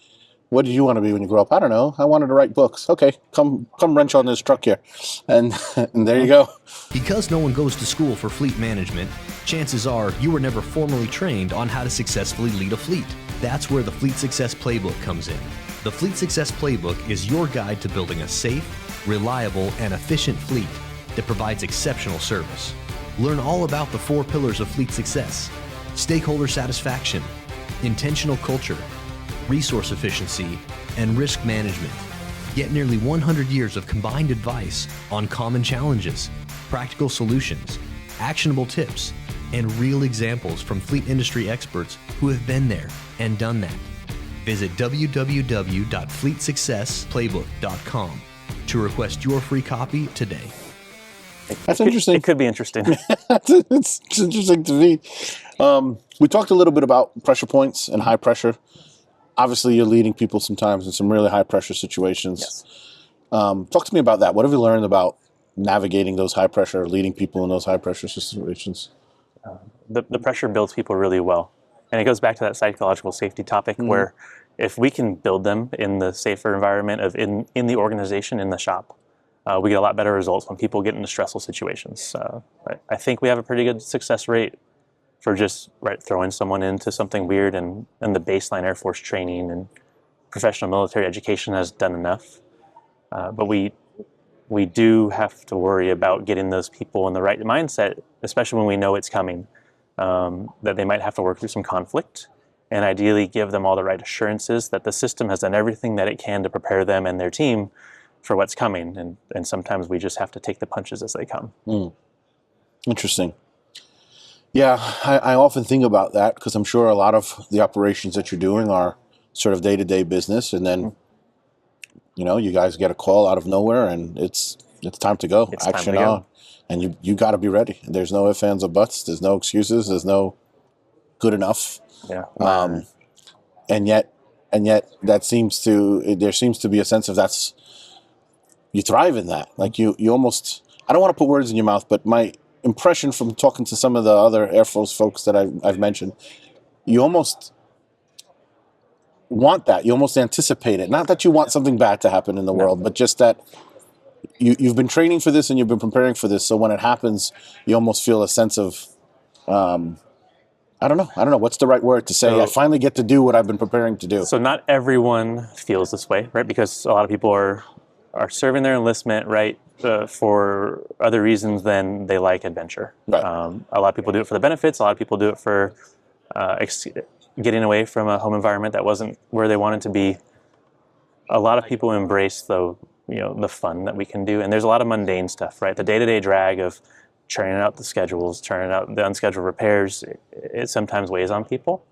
what did you want to be when you grow up? I don't know. I wanted to write books. Okay, come wrench on this truck here. And there you go.
Because no one goes to school for fleet management, chances are you were never formally trained on how to successfully lead a fleet. That's where the Fleet Success Playbook comes in. The Fleet Success Playbook is your guide to building a safe, reliable, and efficient fleet that provides exceptional service. Learn all about the 4 pillars of fleet success: stakeholder satisfaction, intentional culture, resource efficiency, and risk management. Get nearly 100 years of combined advice on common challenges, practical solutions, actionable tips, and real examples from fleet industry experts who have been there and done that. Visit www.fleetsuccessplaybook.com to request your free copy today.
That's interesting.
It could be interesting.
It's interesting to me. We talked a little bit about pressure points and high pressure. Obviously, you're leading people sometimes in some really high pressure situations.
Yes.
Talk to me about that. What have you learned about navigating those high pressure, leading people in those high pressure situations?
The pressure builds people really well. And it goes back to that psychological safety topic where if we can build them in the safer environment of in the organization, in the shop, we get a lot better results when people get into stressful situations. I think we have a pretty good success rate for just throwing someone into something weird, and the baseline Air Force training and professional military education has done enough. But we do have to worry about getting those people in the right mindset, especially when we know it's coming, that they might have to work through some conflict, and ideally give them all the right assurances that the system has done everything that it can to prepare them and their team for what's coming. And sometimes we just have to take the punches as they come.
Interesting. Yeah, I often think about that because I'm sure a lot of the operations that you're doing are sort of day-to-day business, and then you guys get a call out of nowhere, and it's time to go.
It's
Action
time to go.
on. And you got to be ready. There's no ifs, ands, or buts. There's no excuses. There's no good enough.
Yeah.
And yet there seems to be a sense of you thrive in that. Like you almost, I don't want to put words in your mouth, but my impression from talking to some of the other Air Force folks that I've mentioned, you almost want that. You almost anticipate it. Not that you want something bad to happen in the world, but just that you've been training for this and you've been preparing for this. So when it happens, you almost feel a sense of, I don't know. What's the right word to say? I finally get to do what I've been preparing to do.
So not everyone feels this way, right? Because a lot of people are serving their enlistment, right, for other reasons than they like adventure.
Right.
A lot of people do it for the benefits. A lot of people do it for getting away from a home environment that wasn't where they wanted to be. A lot of people embrace the fun that we can do, and there's a lot of mundane stuff, right? The day-to-day drag of churning out the schedules, churning out the unscheduled repairs, it sometimes weighs on people.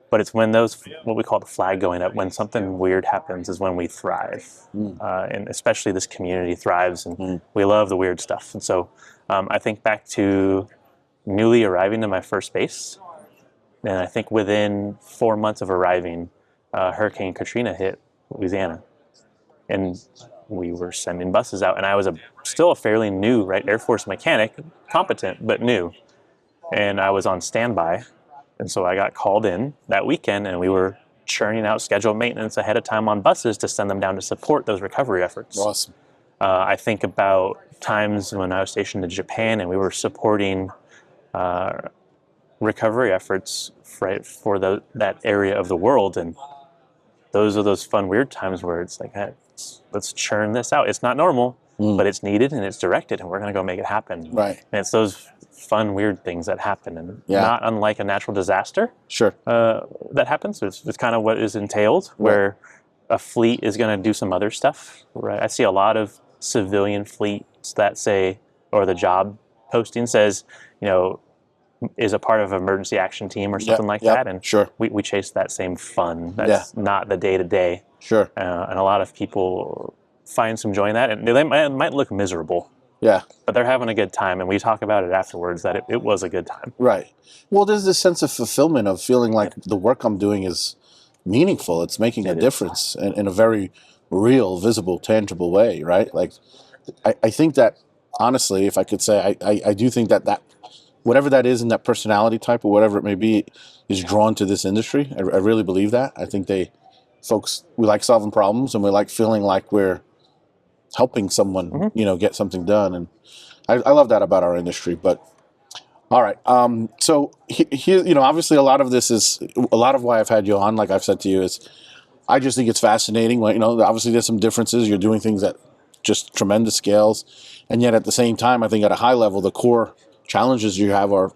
But it's when what we call the flag going up, when something weird happens, is when we thrive. And especially this community thrives, and we love the weird stuff. And so I think back to newly arriving to my first base, and I think within 4 months of arriving, Hurricane Katrina hit Louisiana. And we were sending buses out, and I was still a fairly new, Air Force mechanic, competent, but new. And I was on standby. And so I got called in that weekend, and we were churning out scheduled maintenance ahead of time on buses to send them down to support those recovery efforts.
Awesome.
I think about times when I was stationed in Japan, and we were supporting recovery efforts for that area of the world. And those are those fun, weird times where it's like, hey, let's churn this out. It's not normal, but it's needed and it's directed, and we're going to go make it happen.
Right.
And it's those fun, weird things that happen, and not unlike a natural disaster.
Sure.
That happens. It's kind of what is entailed, where a fleet is going to do some other stuff. Right. I see a lot of civilian fleets that say, or the job posting says, is a part of an emergency action team or something like that. And
sure.
we chase that same fun. That's not the day-to-day.
Sure.
And a lot of people find some joy in that, and they might look miserable.
Yeah.
But they're having a good time, and we talk about it afterwards that it was a good time.
Right. Well, there's this sense of fulfillment of feeling like the work I'm doing is meaningful. It's making a difference in a very real, visible, tangible way, right? Like, I think that, honestly, if I could say, I do think that whatever that is in that personality type or whatever it may be is drawn to this industry. I really believe that. I think we like solving problems, and we like feeling like we're helping someone, get something done. And I love that about our industry. But all right. So here, obviously a lot of why I've had you on, like I've said to you, is I just think it's fascinating. Well, obviously there's some differences. You're doing things at just tremendous scales. And yet at the same time, I think at a high level, the core challenges you have are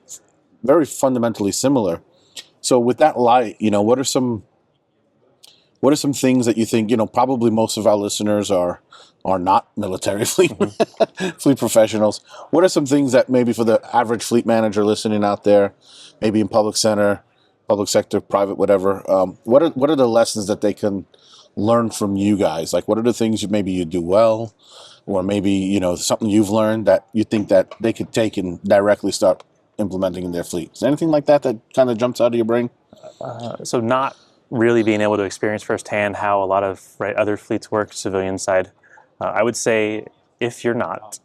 very fundamentally similar. So with that light, what are some what are some things that you think, probably most of our listeners are not military fleet fleet professionals. What are some things that maybe for the average fleet manager listening out there, maybe in public sector, private, whatever, what are the lessons that they can learn from you guys? Like, what are the things maybe you do well, or maybe, something you've learned that you think that they could take and directly start implementing in their fleet? Is there anything like that kind of jumps out of your brain?
So not really being able to experience firsthand how a lot of other fleets work, civilian side. I would say if you're not,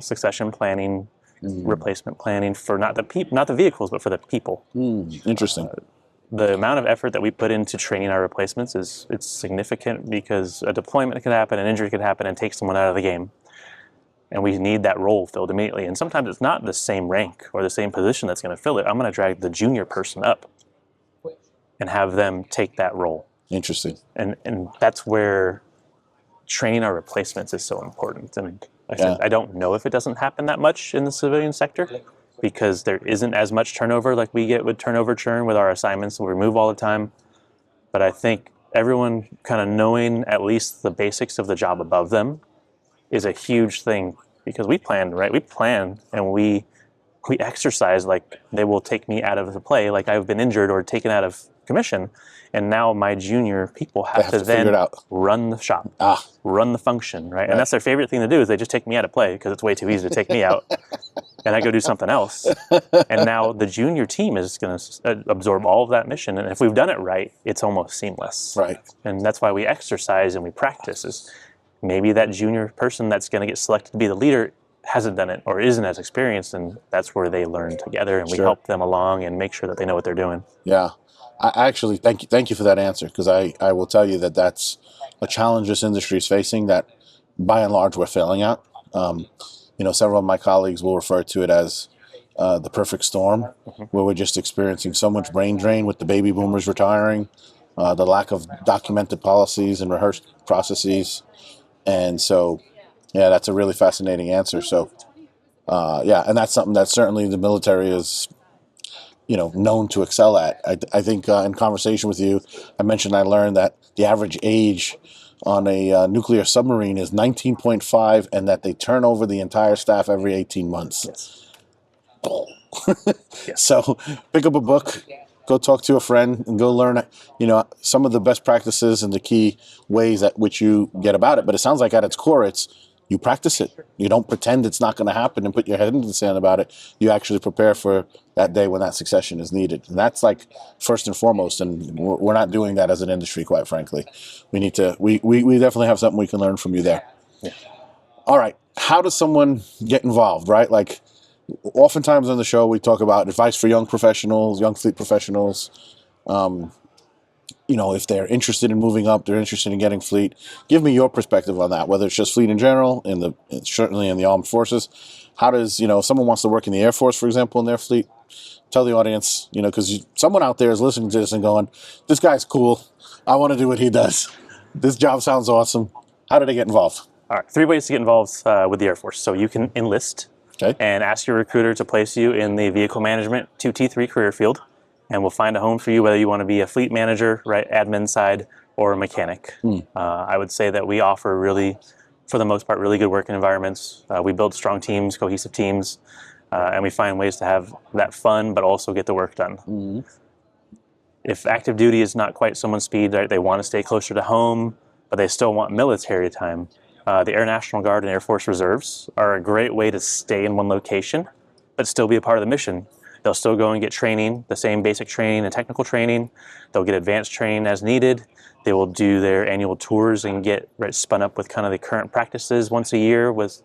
succession planning, replacement planning for not the vehicles, but for the people.
Interesting.
The amount of effort that we put into training our replacements it's significant, because a deployment could happen, an injury could happen, and take someone out of the game. And we need that role filled immediately. And sometimes it's not the same rank or the same position that's going to fill it. I'm going to drag the junior person up and have them take that role.
Interesting.
And that's where training our replacements is so important. And I don't know if it doesn't happen that much in the civilian sector, because there isn't as much turnover like we get with turnover churn with our assignments. We move all the time. But I think everyone kind of knowing at least the basics of the job above them is a huge thing, because we plan, right? We plan and we exercise like they will take me out of the play, like I've been injured or taken out of commission, and now my junior people have to then run the shop, run the function, right? And that's their favorite thing to do, is they just take me out of play because it's way too easy to take me out, and I go do something else. And now the junior team is going to absorb all of that mission, and if we've done it right, it's almost seamless.
Right.
And that's why we exercise and we practice. Is maybe that junior person that's going to get selected to be the leader hasn't done it or isn't as experienced, and that's where they learn together, and we help them along and make sure that they know what they're doing.
Yeah. I actually thank you for that answer, because I will tell you that that's a challenge this industry is facing that by and large we're failing at. Several of my colleagues will refer to it as the perfect storm, where we're just experiencing so much brain drain with the baby boomers retiring, the lack of documented policies and rehearsed processes. And so, yeah, that's a really fascinating answer. So, and that's something that certainly the military is, known to excel at. I think in conversation with you, I mentioned I learned that the average age on a nuclear submarine is 19.5, and that they turn over the entire staff every 18 months.
Yes.
So pick up a book, go talk to a friend, and go learn, some of the best practices and the key ways at which you get about it. But it sounds like at its core, you practice it. You don't pretend it's not going to happen and put your head in the sand about it. You actually prepare for that day when that succession is needed. And that's like first and foremost. And we're not doing that as an industry, quite frankly. We need to, we definitely have something we can learn from you there.
Yeah.
All right. How does someone get involved, right? Like oftentimes on the show, we talk about advice for young professionals, young fleet professionals. If they're interested in moving up, they're interested in getting fleet. Give me your perspective on that, whether it's just fleet in general, certainly in the armed forces. How does, if someone wants to work in the Air Force, for example, in their fleet, tell the audience, because someone out there is listening to this and going, this guy's cool. I want to do what he does. This job sounds awesome. How do they get involved?
All right, 3 ways to get involved with the Air Force. So you can enlist and ask your recruiter to place you in the vehicle management 2T3 career field. And we'll find a home for you, whether you want to be a fleet manager, right, admin side, or a mechanic. I would say that we offer really, for the most part, really good working environments. We build strong teams, cohesive teams, and we find ways to have that fun, but also get the work done. If active duty is not quite someone's speed, right, they want to stay closer to home, but they still want military time, the Air National Guard and Air Force Reserves are a great way to stay in one location, but still be a part of the mission. They'll still go and get training, the same basic training and technical training. They'll get advanced training as needed. They will do their annual tours and get spun up with kind of the current practices once a year, with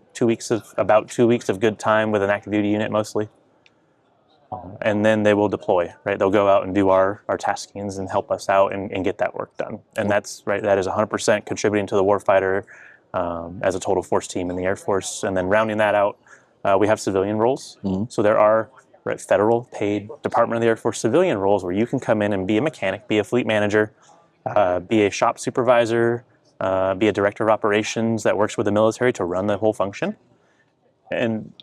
about 2 weeks of good time with an active duty unit mostly. And then they will deploy, right? They'll go out and do our taskings and help us out and get that work done. And that is 100% contributing to the warfighter as a total force team in the Air Force. And then rounding that out, we have civilian roles. So there are federal paid Department of the Air Force civilian roles where you can come in and be a mechanic, be a fleet manager, be a shop supervisor, be a director of operations that works with the military to run the whole function. And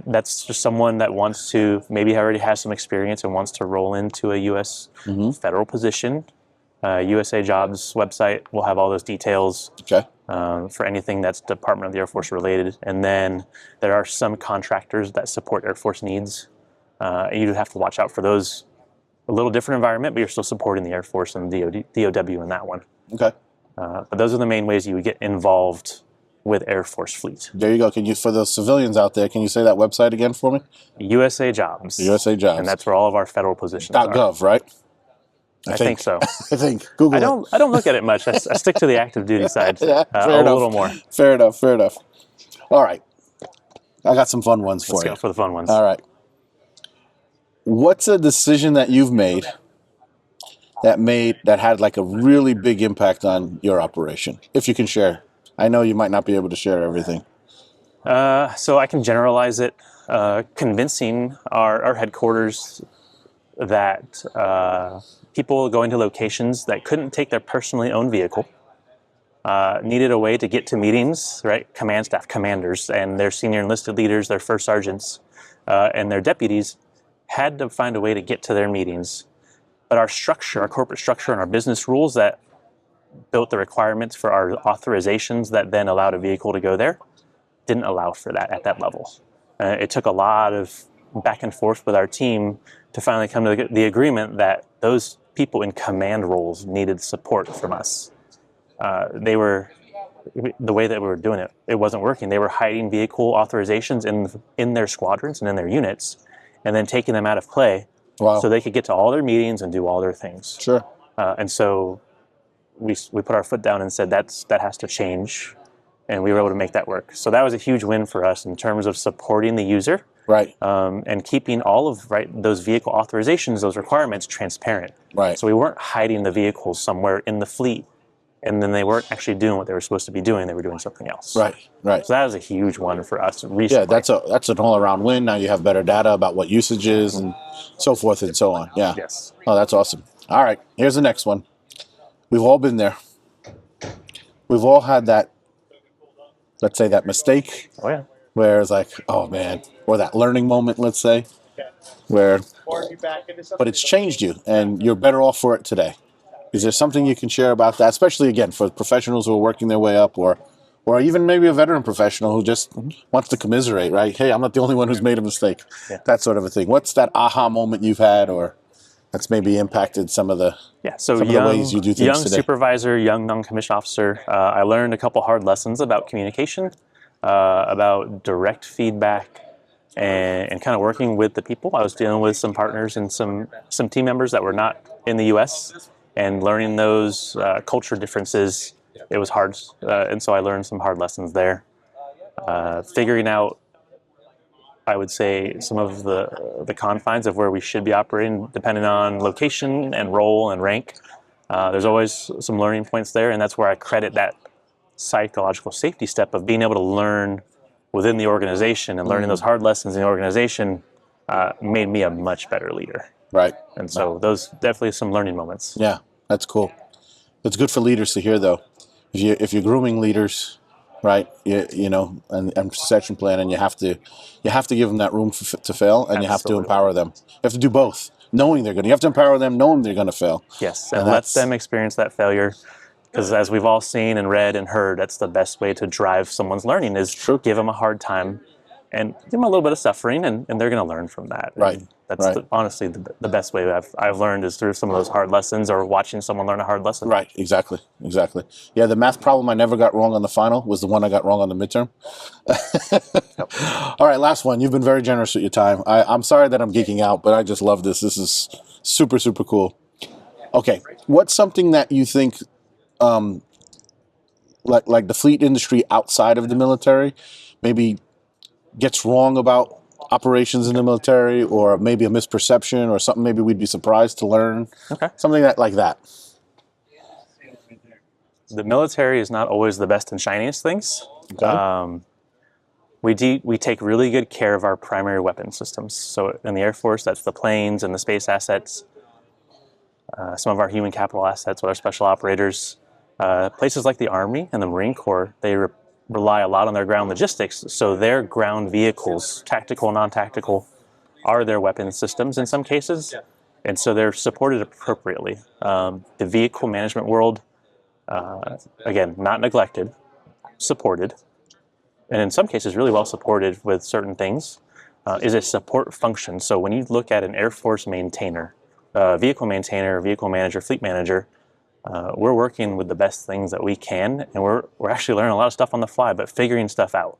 that's just someone that wants to, maybe already has some experience and wants to roll into a U.S. federal position USA Jobs website will have all those details.
Okay.
For anything that's Department of the Air Force related. And then there are some contractors that support Air Force needs. You have to watch out for those. A little different environment, but you're still supporting the Air Force and DOW in that one.
Okay.
But those are the main ways you would get involved with Air Force Fleet.
There you go. Can you, for those civilians out there, can you say that website again for me?
USA Jobs.
USA Jobs.
And that's where all of our federal positions are.
.gov, right?
I think so.
I think. Google
I don't look at it much. I stick to the active duty side
Yeah,
a
fair enough.
little more.
Fair enough. Fair enough. All right. I got some fun ones for
Let's
you.
go for the fun ones.
All right. What's a decision that you've made that had like a really big impact on your operation, if you can share? I know you might not be able to share everything.
So I can generalize it. Convincing our headquarters that people going to locations that couldn't take their personally owned vehicle needed a way to get to meetings, right? Command staff, commanders, and their senior enlisted leaders, their first sergeants, and their deputies had to find a way to get to their meetings. But our structure, our corporate structure, and our business rules that built the requirements for our authorizations that then allowed a vehicle to go there didn't allow for that at that level. It took a lot of back and forth with our team to finally come to the agreement that those people in command roles needed support from us. The way that we were doing it, it wasn't working. They were hiding vehicle authorizations in their squadrons and in their units, and then taking them out of play.
Wow.
So they could get to all their meetings and do all their things.
Sure.
And so we put our foot down and said that has to change, and we were able to make that work. So that was a huge win for us in terms of supporting the user,
Right.
and keeping all of those vehicle authorizations, those requirements, transparent.
Right.
So we weren't hiding the vehicles somewhere in the fleet, and then they weren't actually doing what they were supposed to be doing. They were doing something else.
Right. Right.
So that was a huge one for us recently.
Yeah, that's an all-around win. Now you have better data about what usage is and so forth and so on. Yeah.
Yes.
Oh, that's awesome. All right, here's the next one. We've all been there. We've all had that, let's say, that mistake
Oh yeah.
where it's like, oh man, or that learning moment, let's say, where, but it's changed you and you're better off for it today. Is there something you can share about that, especially again for professionals who are working their way up, or even maybe a veteran professional who just wants to commiserate, right? Hey, I'm not the only one who's made a mistake.
Yeah.
That sort of a thing. What's that aha moment you've had, or that's maybe impacted some of the
So
some of the ways you do things
young
today?
supervisor, young non-commissioned officer. I learned a couple hard lessons about communication, about direct feedback, and kind of working with the people. I was dealing with some partners and some team members that were not in the U.S. and learning those culture differences. It was hard, and so I learned some hard lessons there. Figuring out, I would say, some of the confines of where we should be operating, depending on location and role and rank. There's always some learning points there, and that's where I credit that psychological safety step of being able to learn within the organization and learning those hard lessons in the organization made me a much better leader.
Right.
And so those definitely some learning moments.
Yeah, that's cool. It's good for leaders to hear, though. If you're grooming leaders, right? You know, and succession plan, and you have to give them that room to fail, and you have to empower them. You have to do both, knowing they're going. You have to empower them, knowing they're going to fail.
Yes, and let them experience that failure, because as we've all seen and read and heard, that's the best way to drive someone's learning is give them a hard time and give them a little bit of suffering, and they're going to learn from that.
Right.
And that's honestly the best way I've learned is through some of those hard lessons or watching someone learn a hard lesson.
Right, exactly. Yeah, the math problem I never got wrong on the final was the one I got wrong on the midterm. All right, last one. You've been very generous with your time. I'm sorry that I'm geeking out, but I just love this. This is super, super cool. Okay, what's something that you think, like the fleet industry outside of the military, maybe gets wrong about operations in the military, or maybe a misperception, or something maybe we'd be surprised to learn?
Okay.
Something like that.
The military is not always the best and shiniest things.
Okay.
We take really good care of our primary weapon systems. So in the Air Force, that's the planes and the space assets. Some of our human capital assets with our special operators. Places like the Army and the Marine Corps, they rely a lot on their ground logistics. So their ground vehicles, tactical, non-tactical, are their weapon systems in some cases. And so they're supported appropriately. The vehicle management world, again, not neglected, supported, and in some cases really well supported with certain things, is a support function. So when you look at an Air Force maintainer, vehicle manager, fleet manager, we're working with the best things that we can, and we're actually learning a lot of stuff on the fly, but figuring stuff out.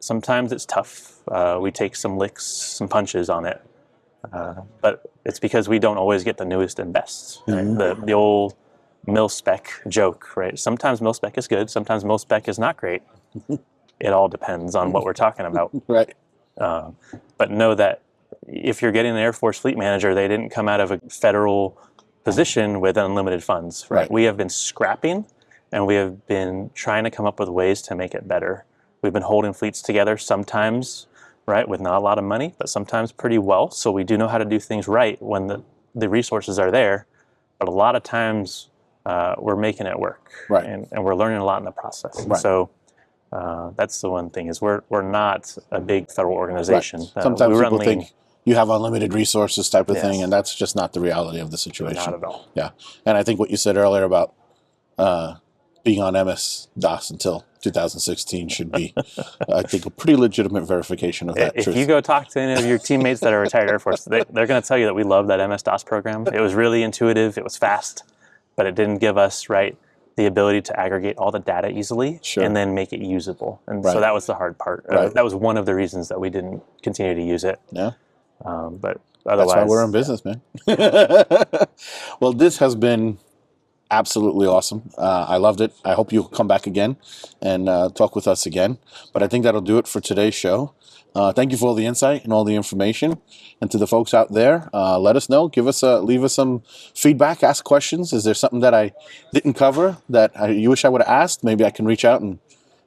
Sometimes it's tough. We take some licks, some punches on it, but it's because we don't always get the newest and best. Right? The old mil-spec joke, right? Sometimes mil-spec is good, sometimes mil-spec is not great. It all depends on what we're talking about.
Right.
But know that if you're getting an Air Force fleet manager, they didn't come out of a federal position with unlimited funds. Right? We have been scrapping, and we have been trying to come up with ways to make it better. We've been holding fleets together sometimes, right, with not a lot of money, but sometimes pretty well. So we do know how to do things right when the resources are there. But a lot of times we're making it work, and we're learning a lot in the process. So that's the one thing is we're not a big federal organization.
Sometimes people think you have unlimited resources type of thing, and that's just not the reality of the situation.
Not at all.
Yeah, and I think what you said earlier about being on MS-DOS until 2016 should be, I think, a pretty legitimate verification of that truth.
If you go talk to any of your teammates that are retired Air Force, they're going to tell you that we love that MS-DOS program. It was really intuitive. It was fast, but it didn't give us, the ability to aggregate all the data easily and then make it usable. And so that was the hard part. That was one of the reasons that we didn't continue to use it.
Yeah.
But otherwise...
That's why we're in business, man. Well, this has been absolutely awesome. I loved it. I hope you'll come back again and talk with us again. But I think that'll do it for today's show. Thank you for all the insight and all the information. And to the folks out there, let us know. Leave us some feedback. Ask questions. Is there something that I didn't cover that you wish I would have asked? Maybe I can reach out and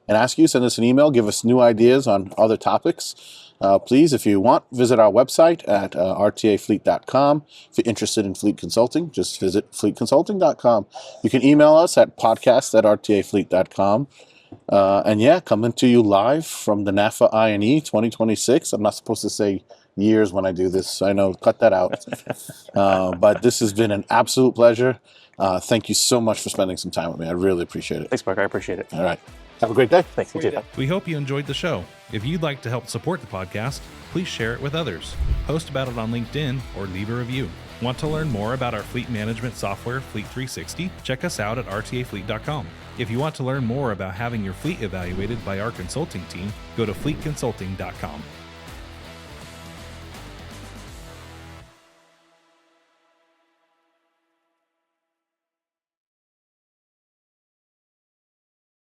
ask you. Send us an email. Give us new ideas on other topics. Please, if you want, visit our website at rtafleet.com. If you're interested in fleet consulting, just visit fleetconsulting.com. You can email us at podcast@rtafleet.com. And coming to you live from the NAFA INE 2026. I'm not supposed to say years when I do this. I know, cut that out. But this has been an absolute pleasure. Thank you so much for spending some time with me. I really appreciate it.
Thanks, Mark. I appreciate it.
All right. Have a great day.
Thanks. You too.
We hope you enjoyed the show. If you'd like to help support the podcast, please share it with others. Post about it on LinkedIn or leave a review. Want to learn more about our fleet management software, Fleet 360? Check us out at rtafleet.com. If you want to learn more about having your fleet evaluated by our consulting team, go to fleetconsulting.com.